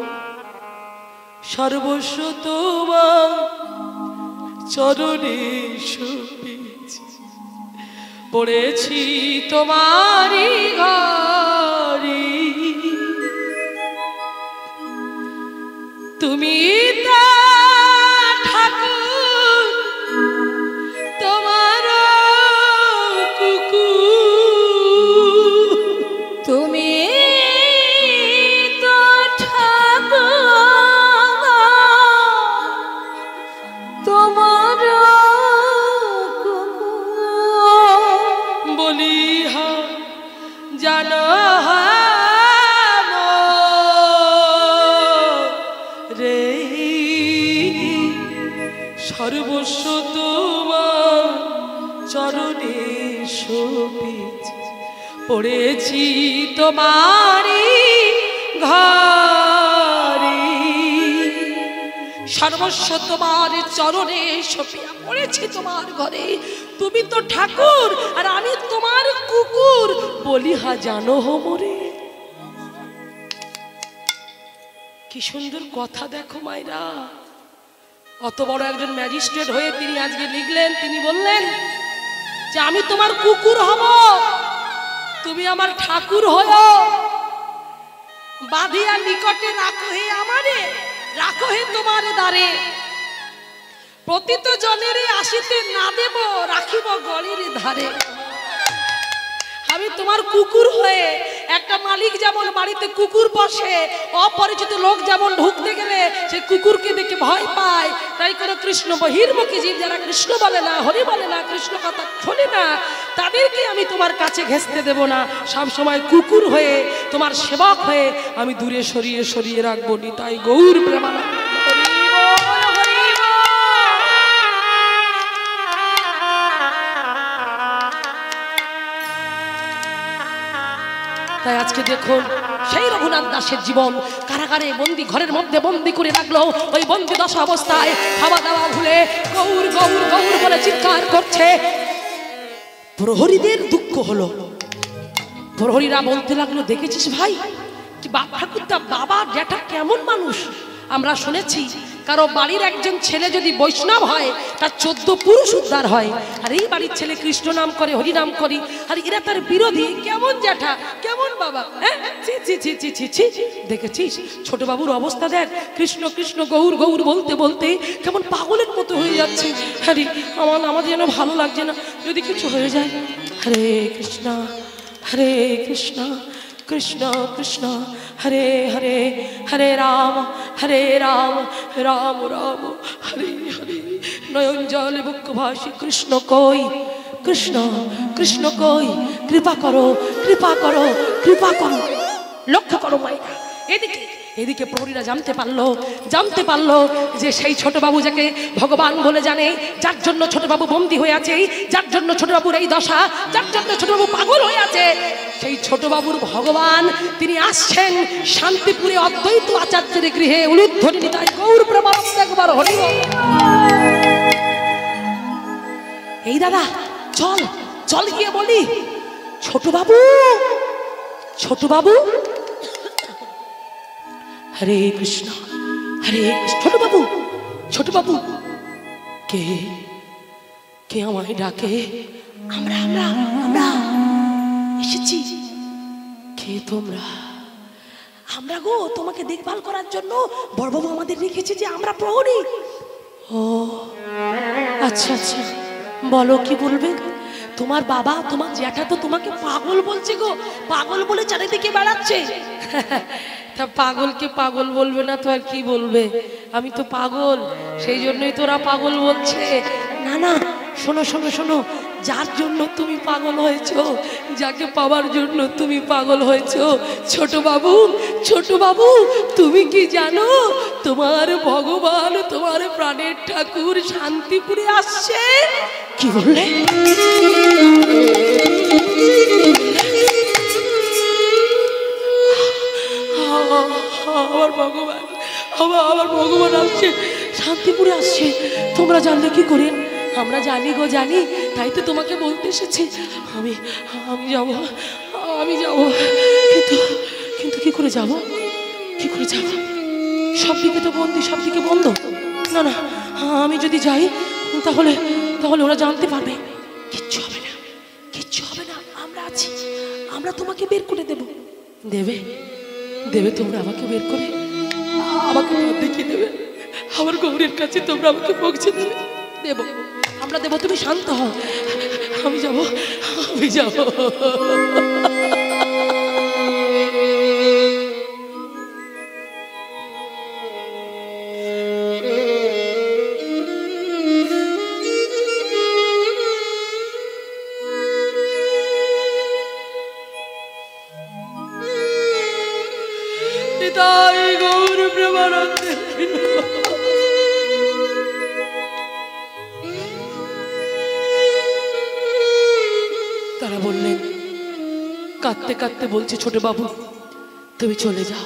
সর্বস্ব তোমার চরণে শোভিছি, পড়েছি তোমারই ঘরে, তুমি তা ঠাকুর তোমার কুকুর, তুমি তো ঠাকুর তোমার কুকুর। বলিহা জানো রে, সর্বস্ব তোমার চরণে শোভিছি, পড়েছি তোমারই ঘরে, সর্বস্ব তোমার চরণে শোভিয়া পড়েছি তোমার ঘরে, তুমি তো ঠাকুর আর আমি তোমার কুকুর, বলিহা জানো মোরে। কি সুন্দর কথা দেখো মায়েরা। অত বড় একজন ম্যাজিস্ট্রেট হয়ে তিনি আজকে লিখলেন, তিনি বললেন যে আমি তোমার কুকুর হব, তুমি আমার ঠাকুর হও, বাঁধিয়া নিকটে রাখো হে আমারে, রাখো হে তোমার দ্বারে, পতিত জনের আসিতে না দেব, রাখিব গড়ের ধারে। আমি তোমার কুকুর হয়ে, একটা মালিক যেমন বাড়িতে কুকুর বসে, অপরিচিত লোক যেমন ঢুকতে গেলে সে কুকুরকে দেখে ভয় পায়, তাই করে কৃষ্ণ বহির্মুখী জীব যারা কৃষ্ণ বলে না, হরি বলে না, কৃষ্ণ কথা শোনে না, তাদেরকে আমি তোমার কাছে ঘেঁষতে দেব না। সব সময় কুকুর হয়ে, তোমার সেবক হয়ে আমি দূরে সরিয়ে সরিয়ে রাখবো। নিতাই গৌর প্রেমানন্দ। তাই আজকে দেখুন সেই রঘুনাথ দাসের জীবন, কারাগারে বন্দি, ঘরের মধ্যে বন্দি করে রাখলো। ওই বন্দি দশা অবস্থায় খাওয়া দাওয়া ভুলে গৌর গৌর গৌর বলে চিৎকার করছে। প্রহরীদের দুঃখ হলো, প্রহরীরা বলতে লাগলো, দেখেছিস ভাই ঠাকুরদা বাবা জ্যাঠা কেমন মানুষ। আমরা শুনেছি কারো বাড়ির একজন ছেলে যদি বৈষ্ণব হয় তার 14 পুরুষ উদ্ধার হয়, আর এই বাড়ির ছেলে কৃষ্ণ নাম করে, হরি নাম করি, আর এরা তার বিরোধী। কেমন জ্যাঠা, কেমন বাবা, হ্যাঁ ছি ছি ছি ছি ছি ছি। দেখেছিস ছোট বাবুর অবস্থা দেখ, কৃষ্ণ কৃষ্ণ গৌর গৌর বলতে বলতে কেমন পাগলের মতো হয়ে যাচ্ছে। হ্যাঁ আমাদের যেন ভালো লাগছে না, যদি কিছু হয়ে যায়। হরে কৃষ্ণ হরে কৃষ্ণ কৃষ্ণ কৃষ্ণ হরে হরে, হরে রাম রাম রাম হরে হরে। নয়ন জলে বুক ভাসি, কৃষ্ণ কই কৃষ্ণ কৃষ্ণ কই, কৃপা করো কৃপা করো কৃপা করো। লক্ষ্য করো মাইরা, এদিকে এদিকে প্রহরীরা জানতে পারলো যে সেই ছোট বাবু যাকে ভগবান বলে জানে, যার জন্য ছোট বাবু বন্দী হয়ে আছে, যার জন্য ছোট বাবুর এই দশা, যার জন্য ছোট বাবু পাগল হয়ে আছে, সেই ছোট বাবুর ভগবান তিনি আসছেন শান্তিপুরে অদ্বৈত আচার্যের গৃহে। উলুধ্বনি নিতাই গৌর প্রেমানন্দ একবার হরি বল। এই দাদা চল চল গিয়ে বলি, ছোট বাবু হরে কৃষ্ণ হরে কৃষ্ণ। ছোট বাবু কে কে আমায় ডাকে? আমরা আমরা আমরা এসেছি। কে তোমরা? আমরা গো তোমাকে দেখভাল করার জন্য বড়বাবু আমাদের রেখেছে, যে আমরা প্রহরী। ও আচ্ছা আচ্ছা, বলো কি বলবে? তোমার বাবা তোমার জ্যাঠা তো তোমাকে পাগল বলছে গো, পাগল বলে চারিদিকে বেড়াচ্ছে। তা পাগলকে পাগল বলবে না তো আর কি বলবে? আমি তো পাগল, সেই জন্যই তোরা পাগল বলছে। না না, শোনো শোনো শোনো, যার জন্য তুমি পাগল হয়েছো, যাকে পাওয়ার জন্য তুমি পাগল হয়েছো, ছোট বাবু তুমি কি জানো তোমার ভগবান, তোমার প্রাণের ঠাকুর শান্তিপুরে আসছে? কি বললে? আমার ভগবান, আমার ভগবান আসছে, শান্তিপুরে আসছে। তোমরা জানলে কি করে? আমরা জানি গো, জানি, তাই তো তোমাকে বলতে এসেছি। আমি আমি যাব, আমি যাব, কিন্তু কিন্তু কি করে যাব? কি করে যাব? সব দিকে তো বন্দি, সব দিকে বন্ধ। না না, আমি যদি যাই তাহলে তাহলে ওরা জানতে পারবে। কিচ্ছু হবে না, কিচ্ছু হবে না, আমরা আছি, আমরা তোমাকে বের করে দেব। দেবে দেবে তোমরা আমাকে বের করে, আমাকে পথ দেখিয়ে দেবে, আমার গৌরীর কাছে তোমরা আমাকে পৌঁছে দেবে। দেব, আমরা দেব, তুমি শান্ত হও। আমি যাব, আমি যাব। তাই গৌর প্রেমানন্দে তারা বললেন, কাঁদতে কাঁদতে বলছে, ছোট বাবু তুমি চলে যাও,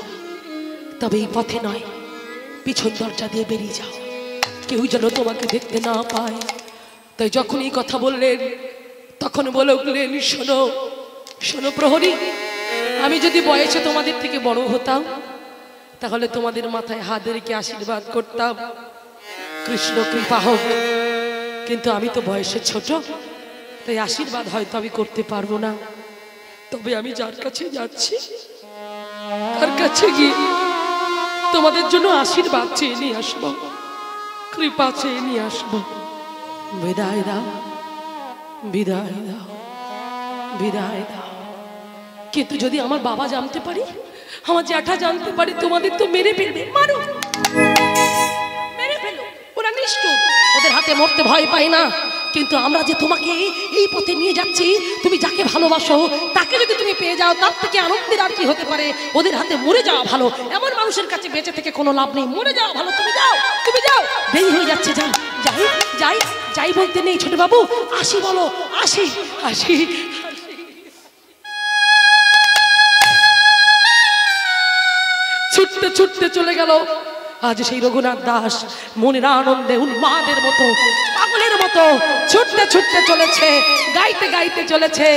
তবে এই পথে নয়, পিছন দরজা দিয়ে বেরিয়ে যাও, কেউ যেন তোমাকে দেখতে না পায়। তাই যখন এই কথা বললেন তখন বলে উঠলেন, শোনো শোনো প্রহরী, আমি যদি বয়সে তোমাদের থেকে বড় হতাম তাহলে তোমাদের মাথায় হাত রেখে আশীর্বাদ করতাম, কৃষ্ণ কৃপা হোক। কিন্তু আমি তো বয়সে ছোট, তাই আশীর্বাদ হয়তো আমি করতে পারবো না। তবে আমি যার কাছে যাচ্ছি তার কাছে গিয়ে তোমাদের জন্য আশীর্বাদ চেয়ে নিয়ে আসবো, কৃপা চেয়ে নিয়ে আসবো। বিদায় দাও, বিদায় দাও, বিদায় দাও। কিন্তু যদি আমার বাবা জানতে পারি, আমার জ্যাঠা জানতে পারি, তোমাদের তো মেরে ফেলবে। মারো, মেরে ফেলো, ওরা নিষ্ঠুর, ওদের হাতে মরতে ভয় পাই না। কিন্তু আমরা যে তোমাকে এই পথে নিয়ে যাচ্ছি, তুমি যাকে ভালোবাসো তাকে যদি তুমি পেয়ে যাও, তার থেকে আনন্দের আর কি হতে পারে? ওদের হাতে মরে যাওয়া ভালো, এমন মানুষের কাছে বেঁচে থেকে কোনো লাভ নেই, মরে যাওয়া ভালো। তুমি যাও, তুমি যাও, দেরি হয়ে যাচ্ছে, যাও। যাই যাই যাই বলতে নেই ছোট বাবু, আসি বলো, আসি আসি। ছুটতে ছুটতে চলে গেল। আজ সেই রঘুনাথ দাস মনের আনন্দে উন্মাদের মতো, পাগলের মতো ছুটতে ছুটতে চলেছে, গাইতে গাইতে চলেছে,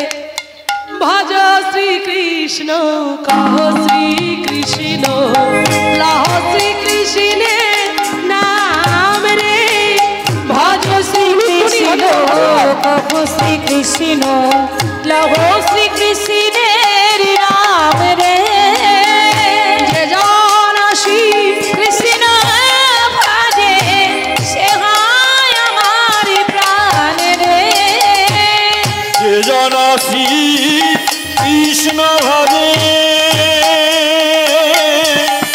ভজ শ্রীকৃষ্ণ কহ শ্রীকৃষ্ণ, লহ শ্রীকৃষ্ণের নাম রে, ভজ শ্রীকৃষ্ণ কহ শ্রীকৃষ্ণ, লহ শ্রীকৃষ্ণের নাম রে। কৃষ্ণ ভজে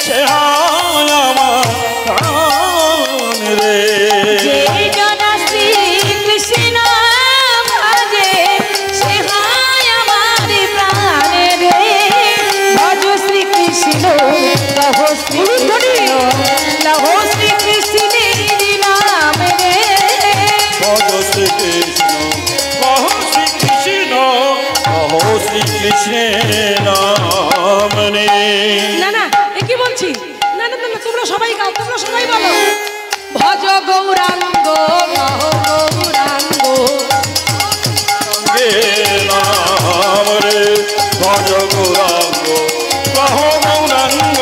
সে হয় আমার প্রাণ রে, যে জন শ্রী কৃষ্ণ ভজে সে হয় আমার প্রাণ রে, ভজ শ্রী কৃষ্ণ লহ শ্রী কৃষ্ণ, লহ শ্রী কৃষ্ণের নাম রে, ভজ শ্রী কৃষ্ণ কহ শ্রী কৃষ্ণ, কহ শ্রী কৃষ্ণের নাম রে। না না, এ কি বলছি? না না না, তোমরা সবাই গাও, তোমরা সবাই বলো, ভজ গৌরাঙ্গ কহ গৌরাঙ্গ, নাম রে, ভজ গৌরাঙ্গ কহ গৌরাঙ্গ,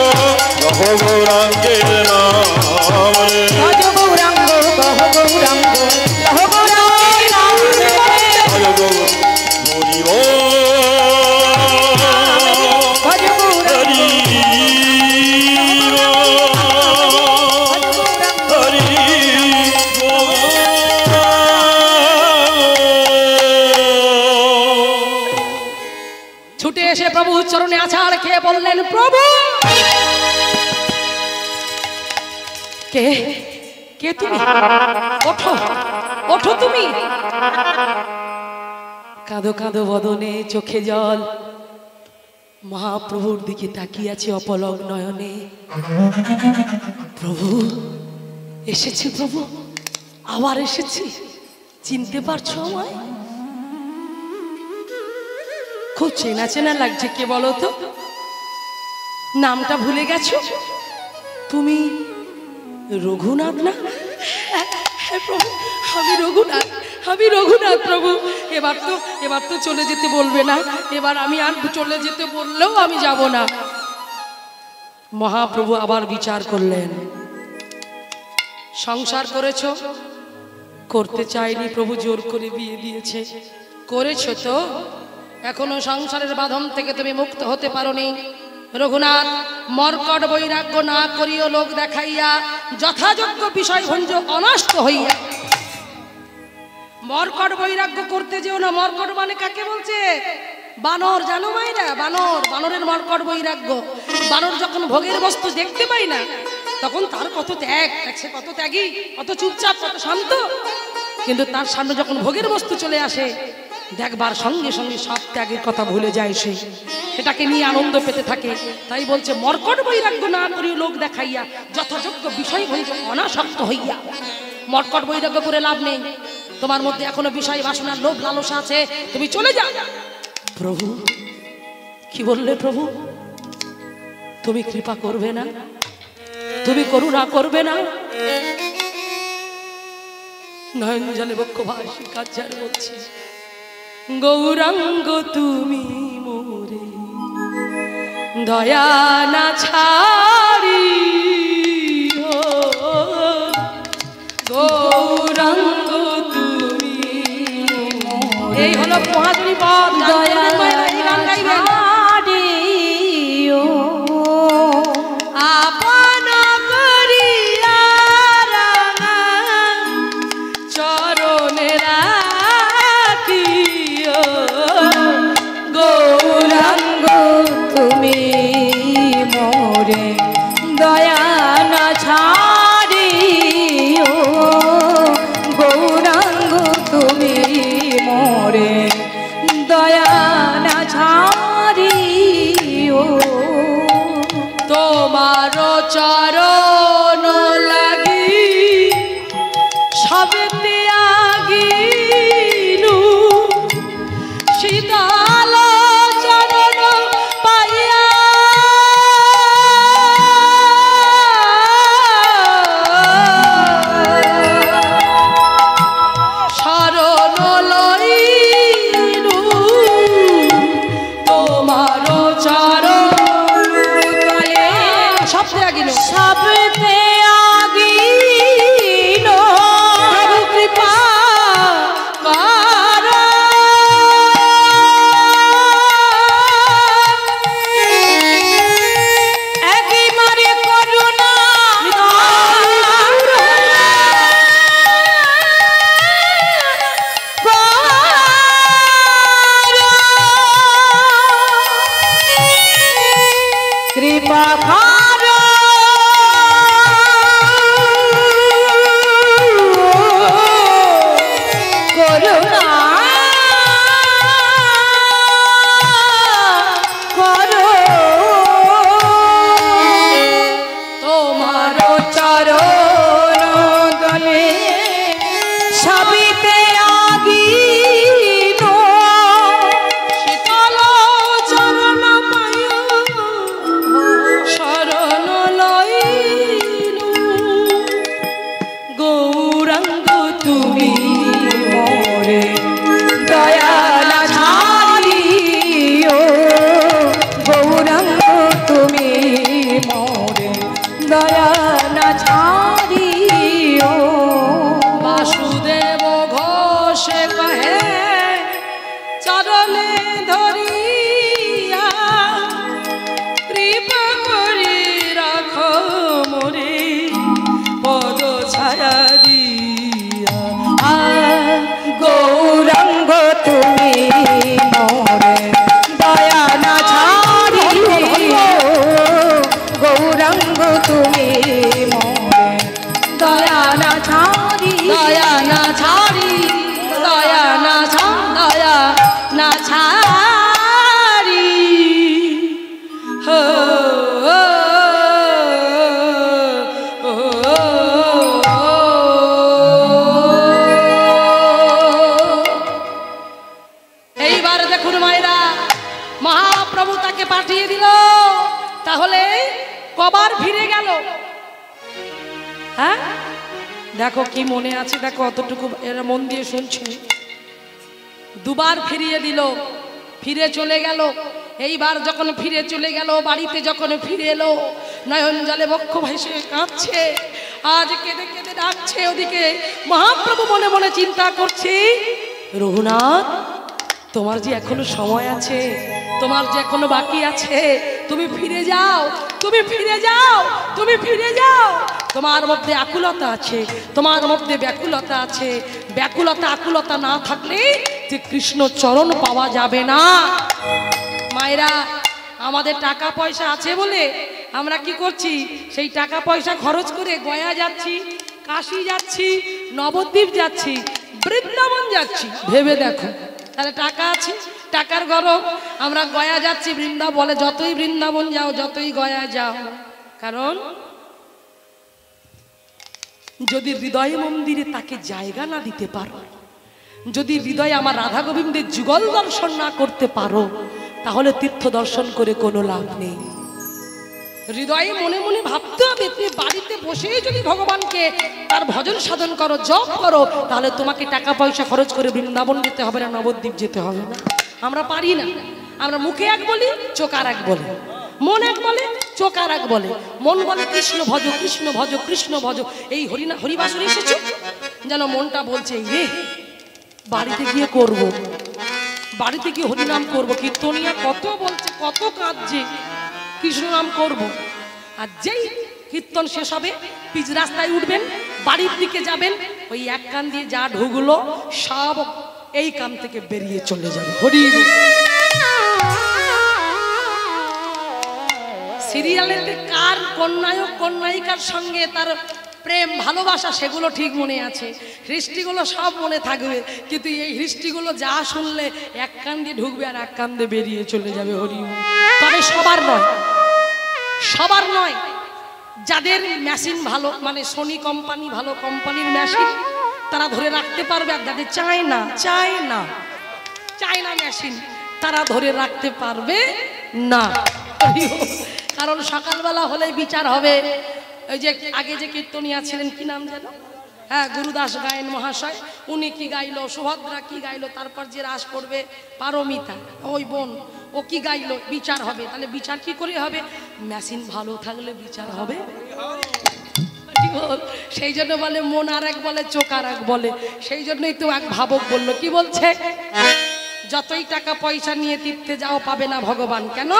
কহ গৌরাঙ্গের নাম রে, ভজ গৌরাঙ্গ কহ গৌরাঙ্গ, লহ গৌরাঙ্গের নাম রে, ভজ গৌর হরি ভজ গৌরাঙ্গ হরি ছুটে এসে প্রভু চরণে আছাড় খেয়ে বললেন, প্রভু কে কে তুমি? ওঠো ওঠো তুমি। কাঁদো কাঁদো বদনে চোখে জল, মহাপ্রভুর দিকে তাকিয়ে আছে অপলক নয়নে। প্রভু এসেছি, প্রভু আবার এসেছি, চিনতে পারছো আমায়? খুব চেনা চেনা লাগছে, কে বলো তো? নামটা ভুলে গেছো? তুমি রঘুনাথ না? হ্যাঁ প্রভু, আমি রঘুনাথ, আমি রঘুনাথ প্রভু। এবার তো চলে যেতে বলবে না? এবার আমি আর চলে যেতে বললেও আমি যাব না। মহাপ্রভু আবার বিচার করলেন, সংসার করেছ? করতে চাইনি প্রভু, জোর করে বিয়ে দিয়েছে। করেছো তো, এখনো সংসারের বাঁধন থেকে তুমি মুক্ত হতে পারোনি। রঘুনাথ, মর্কট বৈরাগ্য না করিও লোক দেখাইয়া, যথাযোগ্য বিষয় ভঞ্জ অনষ্ট হইয়া। মর্কট বৈরাগ্য করতে যেও না। মর্কট মানে কাকে বলছে? বানর, জানো মাইরা? বানর, বানরের মর্কট বৈরাগ্য। বানর যখন ভোগের বস্তু দেখতে পাই না, তখন তার কত ত্যাগ, সে কত ত্যাগী, কত চুপচাপ, কত শান্ত। কিন্তু তার সামনে যখন ভোগের বস্তু চলে আসে, দেখবার সঙ্গে সঙ্গে সব ত্যাগের কথা ভুলে যায়, সে সেটাকে নিয়ে আনন্দ পেতে থাকে। তাই বলছে মর্কট বৈরাগ্য না করিও লোক দেখাইয়া, যথাযোগ্য বিষয় ভঞ্জ অনাসক্ত হইয়া। মর্কট বৈরাগ্য করে লাভ নেই। তোমার মধ্যে এখনো বিষয় বাসনার লোভ লালসা আছে, তুমি চলে যাও। প্রভু কি বললে? প্রভু তুমি কৃপা করবে না? তুমি করুণা করবে না? নয়ন জলে বক্ষ ভাসি কাজার বলছি, গৌরাঙ্গ তুমি মোরে দয়া না ছাড়ি, গৌরাঙ্গ তুমি। এই হলো মহাজনী পদ। দয়া গান গাইবেন। আপন করিয়া চরণে রাখিও, গৌরাঙ্গ তুমি মোরে দয়া না ছাড়িও, গৌরাঙ্গ তুমি মোরে দয়া না ছাড়িও। তোমার চরণ লাগি সবে ত্যাগিনু, শীতল চরণ পাইয়া শরণ লইনু, তোমার চরণ সব ত্যাগিনু, সব ত্যাগিনো, প্রভু কৃপা কর। একই মারে করুণা কৃপা কর, করুণা করো। তোমার চরণ দলে সবিতে আগিনো, শীতল চরণ পায় শরণ লইনু, গৌরাঙ্গ তুমি মোরে দয়া না ছাড়িও, গৌরাঙ্গ তুমি মোরে দয়া না ছাড়িও। বাসুদেব ঘোষে কহে চরণে ধরিয়া, কৃপা করি রাখো মোরে পদ ছায়া দিয়া। গৌরাঙ্গ তুমি মোরে দয়া না ছাড়িও, গৌরাঙ্গ তুমি মোরে দয়া না ছাড়ি, দয়া না ছাড়ি, দয়া না দয়া না ছাড়ি। হো হো, হো, হো, পাঠিয়ে দিল, তাহলে কবার ফিরে গেল? হ্যাঁ দেখো কি মনে আছে, দেখো অতটুকু এরা মন দিয়ে শুনছে। দুবার ফিরিয়ে দিল, ফিরে চলে গেল। এইবার যখন ফিরে চলে গেল, বাড়িতে যখন ফিরে এলো, নয়ন জলে বক্ষ ভেসে কাঁদছে, আজ কেঁদে কেঁদে ডাকছে। ওদিকে মহাপ্রভু মনে মনে চিন্তা করছে, রঘুনাথ তোমার যে এখনো সময় আছে, তোমার যে এখনো বাকি আছে, তুমি ফিরে যাও, তুমি ফিরে যাও, তুমি ফিরে যাও। তোমার মধ্যে আকুলতা আছে, তোমার মধ্যে ব্যাকুলতা আছে। ব্যাকুলতা আকুলতা না থাকলে যে কৃষ্ণ চরণ পাওয়া যাবে না। মায়েরা, আমাদের টাকা পয়সা আছে বলে আমরা কি করছি, সেই টাকা পয়সা খরচ করে গয়া যাচ্ছি, কাশী যাচ্ছি, নবদ্বীপ যাচ্ছি, বৃন্দাবন যাচ্ছি। ভেবে দেখো, তাহলে টাকা আছে, টাকার গরম আমরা গয়া যাচ্ছি, বৃন্দাবন বলে যতই বৃন্দাবন যাও, যতই গয়া যাও। কারণ যদি হৃদয় মন্দিরে তাকে জায়গা না দিতে পারো, যদি হৃদয়ে আমার রাধা গোবিন্দের যুগল দর্শন না করতে পারো, তাহলে তীর্থ দর্শন করে কোনো লাভ নেই। হৃদয়ে মনে মনে ভাবতে হবে, তুমি বাড়িতে বসে যদি ভগবানকে তার ভজন সাধন করো, জপ করো, তাহলে তোমাকে টাকা পয়সা খরচ করে বৃন্দাবন যেতে হবে না, নবদ্বীপ যেতে হবে না। আমরা পারি না। আমরা মুখে এক বলি, চোখ আর এক বলে, মন এক বলে, চোখ আর এক বলে। মন বলে কৃষ্ণ ভজ, কৃষ্ণ ভজ, কৃষ্ণ ভজ। এই হরিবাসরে এসেছো, যেন মনটা বলছে রে বাড়িতে গিয়ে করব, বাড়িতে গিয়ে হরিনাম করব। কীর্তনিয়া কত বলছে, কত কাঁদছে, কৃষ্ণ নাম করব। আর যেই কীর্তন শেষ হবে, পিচ রাস্তায় উঠবেন, বাড়ির দিকে যাবেন, ওই এক কান দিয়ে যা ঢুকলো সব এই কান থেকে বেরিয়ে চলে যাবে। হরি সিরিয়ালেতে কার কোন নায়ক কোন নায়িকার সঙ্গে তার প্রেম ভালোবাসা সেগুলো ঠিক মনে আছে, হিস্ট্রিগুলো সব মনে থাকবে, কিন্তু এই হিস্ট্রিগুলো যা শুনলে এক কান দিয়ে ঢুকবে আর এক কান দিয়ে বেরিয়ে চলে যাবে। হরি তবে সবার নয়, সবার নয়। যাদের মেশিন ভালো, মানে সোনি কোম্পানি ভালো কোম্পানির মেশিন, তারা ধরে রাখতে পারবে। আর যাদের চায়না মেশিন, তারা ধরে রাখতে পারবে না। কারণ সকালবেলা হলে বিচার হবে। ওই যে আগে যে কীর্তনিয়া ছিলেন, কি নাম যেন, হ্যাঁ গুরুদাস গায়েন মহাশয়, উনি কি গাইলো, সুভদ্রা কি গাইলো, তারপর যে রাস করবে পারমিতা ওই বোন, ও কি গাইলো, বিচার হবে। তাহলে বিচার কি করে হবে? মেশিন ভালো থাকলে বিচার হবে। সেই জন্য বলে মন আর এক বলে, চোখ আর এক বলে। সেই জন্যই তো এক ভাবক বললো, কি বলছে, যতই টাকা পয়সা নিয়ে তীর্থে যাও পাবে না ভগবান। কেন?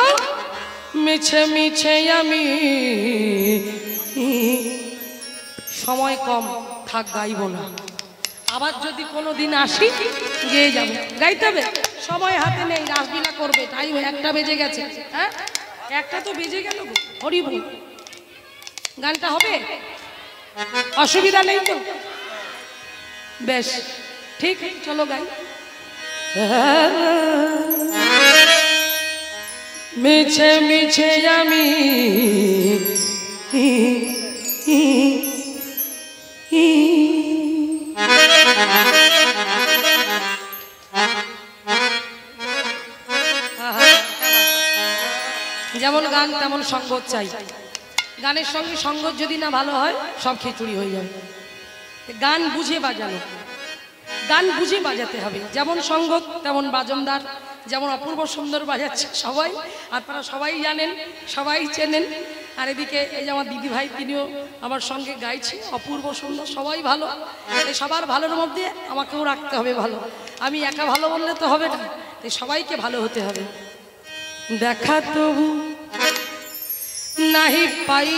মিছে মিছে আমি সময় কম, থাক গাইব না। আবার যদি কোনো দিন আসি গিয়ে যাবো, গাইতে হবে, সময় হাতে নেই, রাসলীলা করবে, টাইম 1টা বেজে গেছে। হ্যাঁ 1টা তো বেজে গেল, হরি বল, গানটা হবে, অসুবিধা নেই তো? বেশ ঠিক, চলো গাই। মিছে মিছে আমি যেমন গান তেমন সঙ্গত চাই। গানের সঙ্গে সঙ্গত যদি না ভালো হয়, সব খিচুড়ি হয়ে যাবে। গান বুঝে বাজানো, গান বুঝে বাজাতে হবে। যেমন সঙ্গত তেমন বাজনদার, যেমন অপূর্ব সুন্দর বাজাচ্ছে সবাই, আপনারা সবাই জানেন, সবাই চেনেন। আর এদিকে এই যে আমার দিদি ভাই, তিনিও আমার সঙ্গে গাইছে, অপূর্ব সুন্দর, সবাই ভালো। এই সবার ভালোর মধ্যে আমাকেও রাখতে হবে ভালো। আমি একা ভালো বললে তো হবে না, তাই সবাইকে ভালো হতে হবে। দেখা তবু নাহি পাই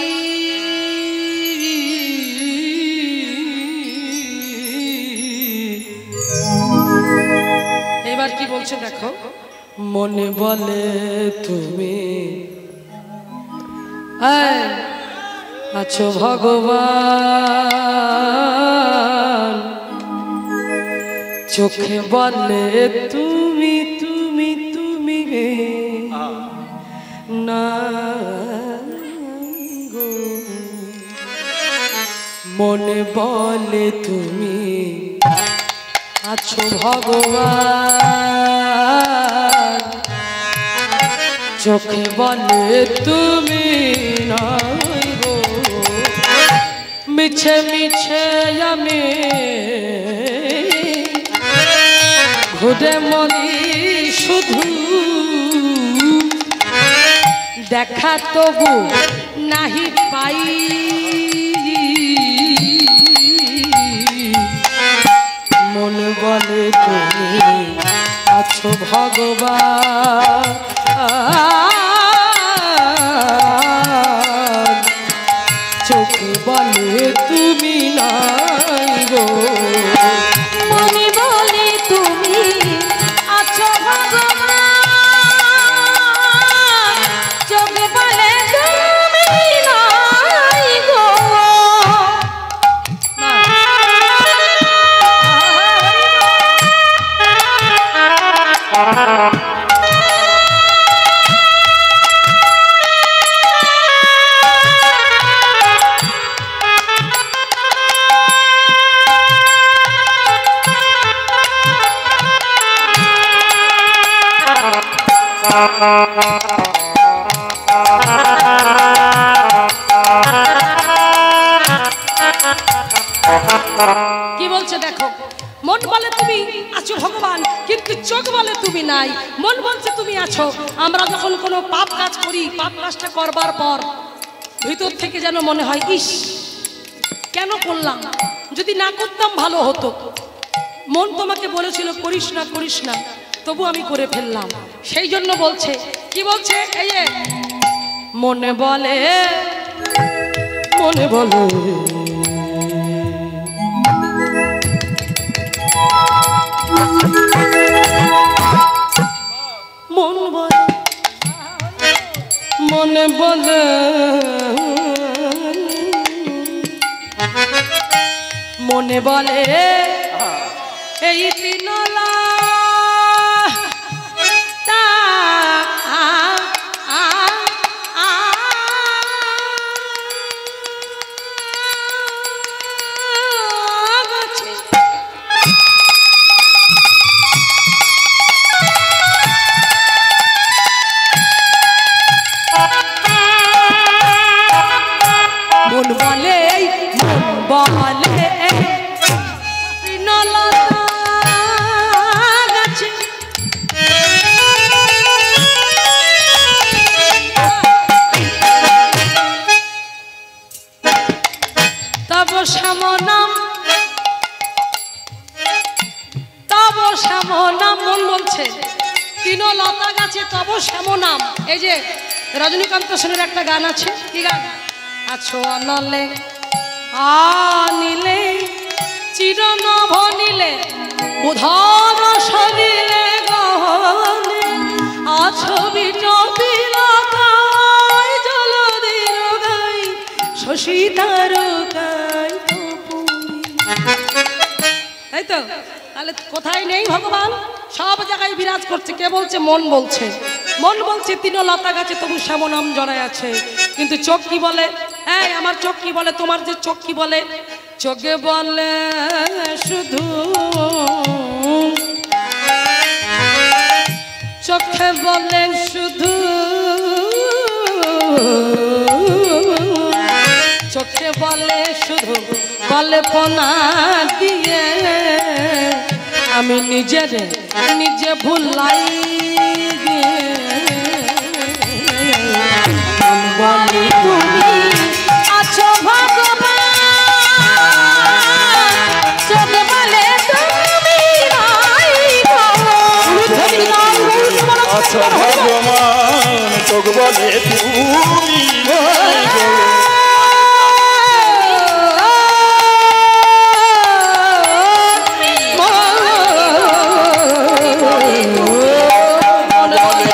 এবার কি বলছে দেখো, মনে বলে তুমি আছো ভগবান, চোখে বলে তুমি তুমি তুমি না গো, মনে বলে তুমি আছো ভগবান, চোখে বলে তুমি নাই গো, মিছে মিছে আমি ঘুরে মরি শুধু, দেখা তবু নাহি পাই, মন বলে তুমি আছো ভগবান, চোখে বলে তুমি নাই গো, মনে বলে তুমি আছো ভগবান, চোখে বলে তুমি নাই গো। কি বলছে দেখো, মন বলে তুমি আছো ভগবান, কিন্তু চোখ বলে তুমি নাই। মন বলছে তুমি আছো, আমরা যখন কোনো পাপ কাজ করি, পাপ কাজটা করবার পর ভিতর থেকে যেন মনে হয় ইস কেন করলাম, যদি না করতাম ভালো হতো। মন তোমাকে বলেছিল করিস না করিস না, তবু আমি করে ফেললাম। সেই জন্য বলছে, কি বলছে, এই যে মনে বলে, মনে বলে মন বলে, মনে বলে মনে বলে এই তিনলা মন বলে, মন বলে তব শ্যামনাম, তব শ্যামনাম। মন বলছে তিন লতা গাছে তব শ্যামনাম। এই যে রজনীকান্ত সেনের একটা গান আছে, কি গান, আছো অনলে আনিলে চিরনভ নিলে উধার সলিলে গহনে, আছো বিটপিলকায় জলধির গাই শশী তারকায় তপুনি। তাই তো, তাহলে কোথায় নেই ভগবান, সব জায়গায় বিরাজ করছে। কে বলছে, মন বলছে। মন বলছে তিন লতা গাছে তবু শ্যামনাম জড়ায় আছে, কিন্তু চোখ কি বলে, এই আমার চোখ কি বলে, তোমার যে চোখ কি বলে, চোখে বলে শুধু, চোখে বলে শুধু, চোখে বলে শুধু কল্পনা দিয়ে আমি নিজের নিজে ভুলাই দিয়ে, বলে তুমি আছো ভগবান, চোখ বলে তুমি নাই গো। আছো ভগবান, চোখ বলে তুমি নাই গো।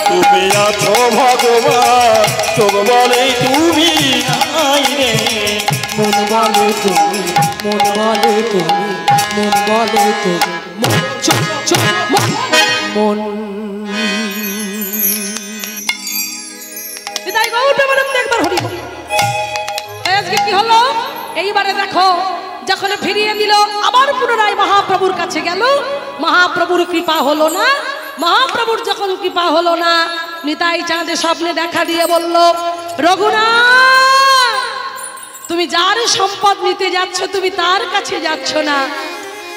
তুমি আছো ভগবান, চোখ বলে তুমি নাই রে। মন বলে তুমি, মন বলে তুমি, মন বলে তুমি, মন বিদায় গৌর প্রেমানন্দ একবার হরি বল। আজকে কি হলো, এইবারে দেখো যখন ফিরিয়ে দিল আবার পুনরায় মহাপ্রভুর কাছে গেল, মহাপ্রভুর কৃপা হলো না। মহাপ্রভুর যখন কৃপা হলো না, নিতাই চাঁদে স্বপ্নে দেখা দিয়ে বলল, রঘুনাথ তুমি যার সম্পদ নিতে যাচ্ছ তুমি তার কাছে যাচ্ছ না,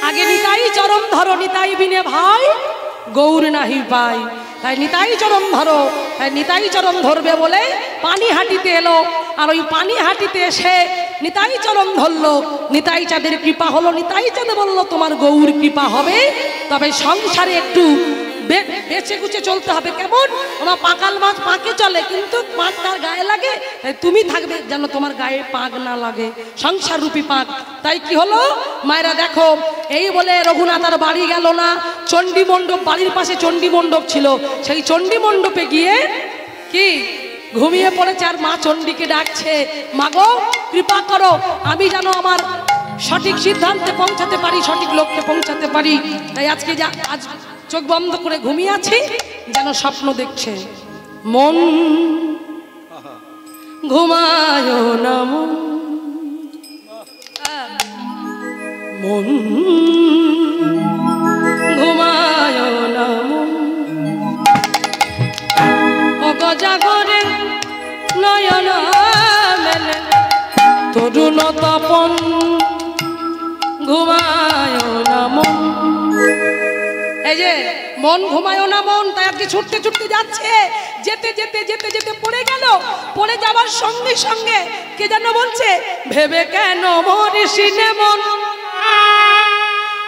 আগে নিতাই চরণ ধরো, নিতাই বিনে ভাই গৌর নাহি পাই। তাই নিতাই চরণ ধরো, তাই নিতাই চরণ ধরবে বলে পানি হাঁটিতে এলো। আর ওই পানি হাঁটিতে এসে নিতাই চরণ ধরলো, নিতাই চাঁদের কৃপা হলো। নিতাই চাঁদে বলল, তোমার গৌর কৃপা হবে, তবে সংসারে একটু বেঁচে গুছে চলতে হবে। কেমন? আমার পাকাল মাছ পাকে চলে, কিন্তু পাক তার গায়ে লাগে, তাই তুমি থাকবে যেন তোমার গায়ে পাক না লাগে, সংসার রূপী পাক। তাই কি হলো মায়েরা দেখো, এই বলে রঘুনাথ আর বাড়ি গেল না। চণ্ডী মণ্ডপ, বাড়ির পাশে চণ্ডী মণ্ডপ ছিল, সেই চণ্ডী মণ্ডপে গিয়ে কি ঘুমিয়ে পড়েছে। আর মা চণ্ডীকে ডাকছে, মাগো কৃপা করো, আমি যেন আমার সঠিক সিদ্ধান্তে পৌঁছাতে পারি, সঠিক লক্ষ্যে পৌঁছাতে পারি। তাই আজকে আজ চোখ বন্ধ করে ঘুমিয়ে আছি, যেন স্বপ্ন দেখছে। মন ঘুমায় না, মন ঘুমায় না, অগজাগরে নয়ন মেলে তরুণ তপন, ঘুমায় না মন। এই যে মন ঘুমায় না মন, তাই আজকে ছুটতে ছুটতে যাচ্ছে, যেতে যেতে যেতে যেতে পড়ে গেল। পড়ে যাওয়ার সঙ্গে সঙ্গে কে যেন বলছে, ভেবে কেন মরিসিনে মন,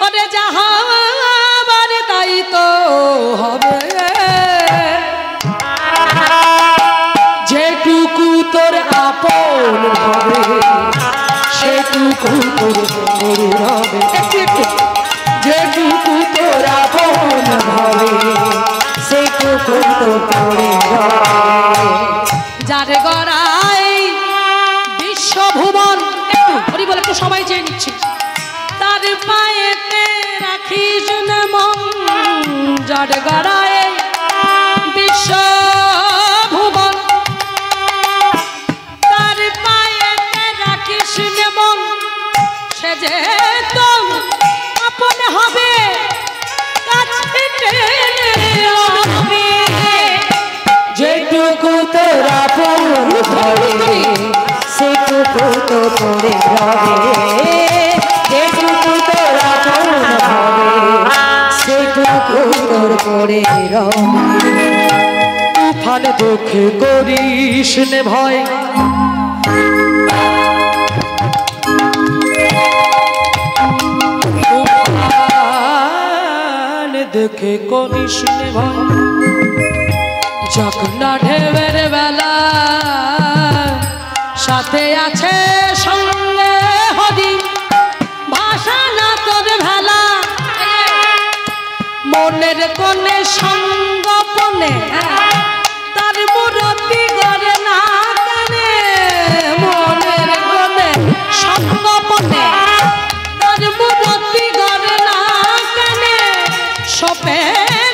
ওরে যাহাবার তাই তো হবে, যেটুকু তোর আপন হবে সেটুকু তোর হবে, যেটুকু তোর আপন হবে সেটুকু তোর হবে। যার গড়াই বিশ্বভুবন, একটু হরি বলে একটু সবাই চেয়ে নিচ্ছি, তার পায়েতে রাখিস না মন, যার গড়াই বিশ্বভুবন, তার পায়েতে রাখিস না মন, সে যে তো আপন হবে, কাছে টেনে আনবে, যেটুকু তোর আপন হবে সেটুকু তো পড়ে রবে, যেটুকু তোর আপন হবে সেটুকু তোর পড়ে রবে। তুফান দুঃখে করিস নে ভয়, দেখে করিস নে ভয়, যখন ঢেবের বেলা সাথে আছে সঙ্গে হদি, ভাষা না তোর ভেলা, মনের কোণে সঙ্গপনে তার মূরতি গড়ে না কানে, মনের কোণে সঙ্গপনে তার মূরতি গড়ে না কানে, সপে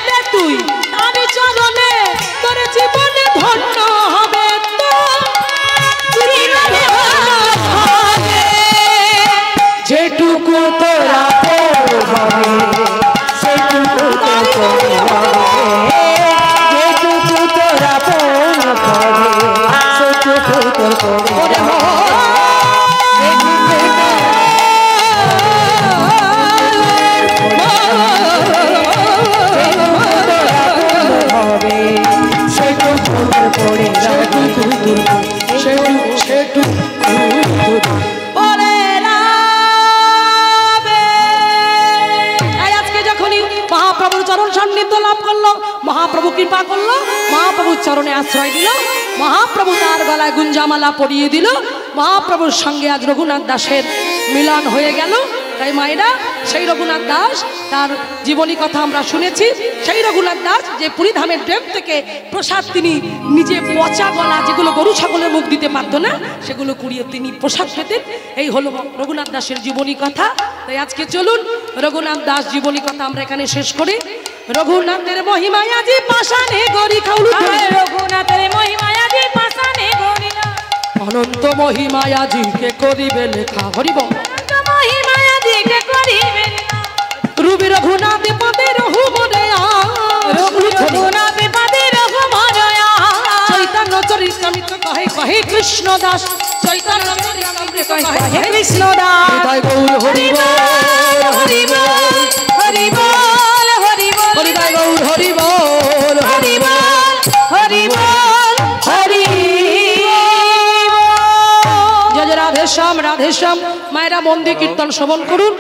দে তুই তার চরণে, তোর জীবনে ধন্য হবে তো, যেটুকু তোর আপন হবে সেটুকু তোর হবে, যেটুকু তোর আপন হবে সেটুকু তোর হবে। মহাপ্রভু কৃপা করলো, মহাপ্রভুর চরণে আশ্রয় দিল, মহাপ্রভু তার গলায় গুঞ্জামালা পরিয়ে দিল, মহাপ্রভুর সঙ্গে আজ রঘুনাথ দাসের মিলন হয়ে গেল। তাই মায়েরা, সেই রঘুনাথ দাস তার জীবনী কথা আমরা শুনেছি। সেই রঘুনাথ দাস যে পুরীধামের ড্রেম থেকে প্রসাদ তিনি নিজে পচা গলা, যেগুলো গরু ছাগলের মুখ দিতে পারত না, সেগুলো কুড়িয়ে তিনি প্রসাদ পেতেন। এই হলো রঘুনাথ দাসের জীবনী কথা। তাই আজকে চলুন রঘুনাথ দাস জীবনী কথা আমরা এখানে শেষ করি। রঘুনাথের মহিমায় আজি পাশানে গরি খাউলু, রঘুনাথের মহিমায় আজি পাশানে গরি, অনন্ত মহিমায় আজি কে করিবে লেখা, হরিব অনন্ত মহিমায় আজি কে করিবে, রুবি রঘুনাথ পদে রঘু মনে, রঘুনাথ পদে রঘু মনে, কৃষ্ণ দাস চৈতন্য চরিতামৃত হে কৃষ্ণ দাস হৃদয় গৌর হরি বল হরি বল হরি বল হরি বল হৃদয় গৌর হরি বল হরি বল হরি বল হরি জয় জয় রাধেশ্যাম রাধেশ্যাম। মায়েরা মন্দির কীর্তন শ্রবণ করুন।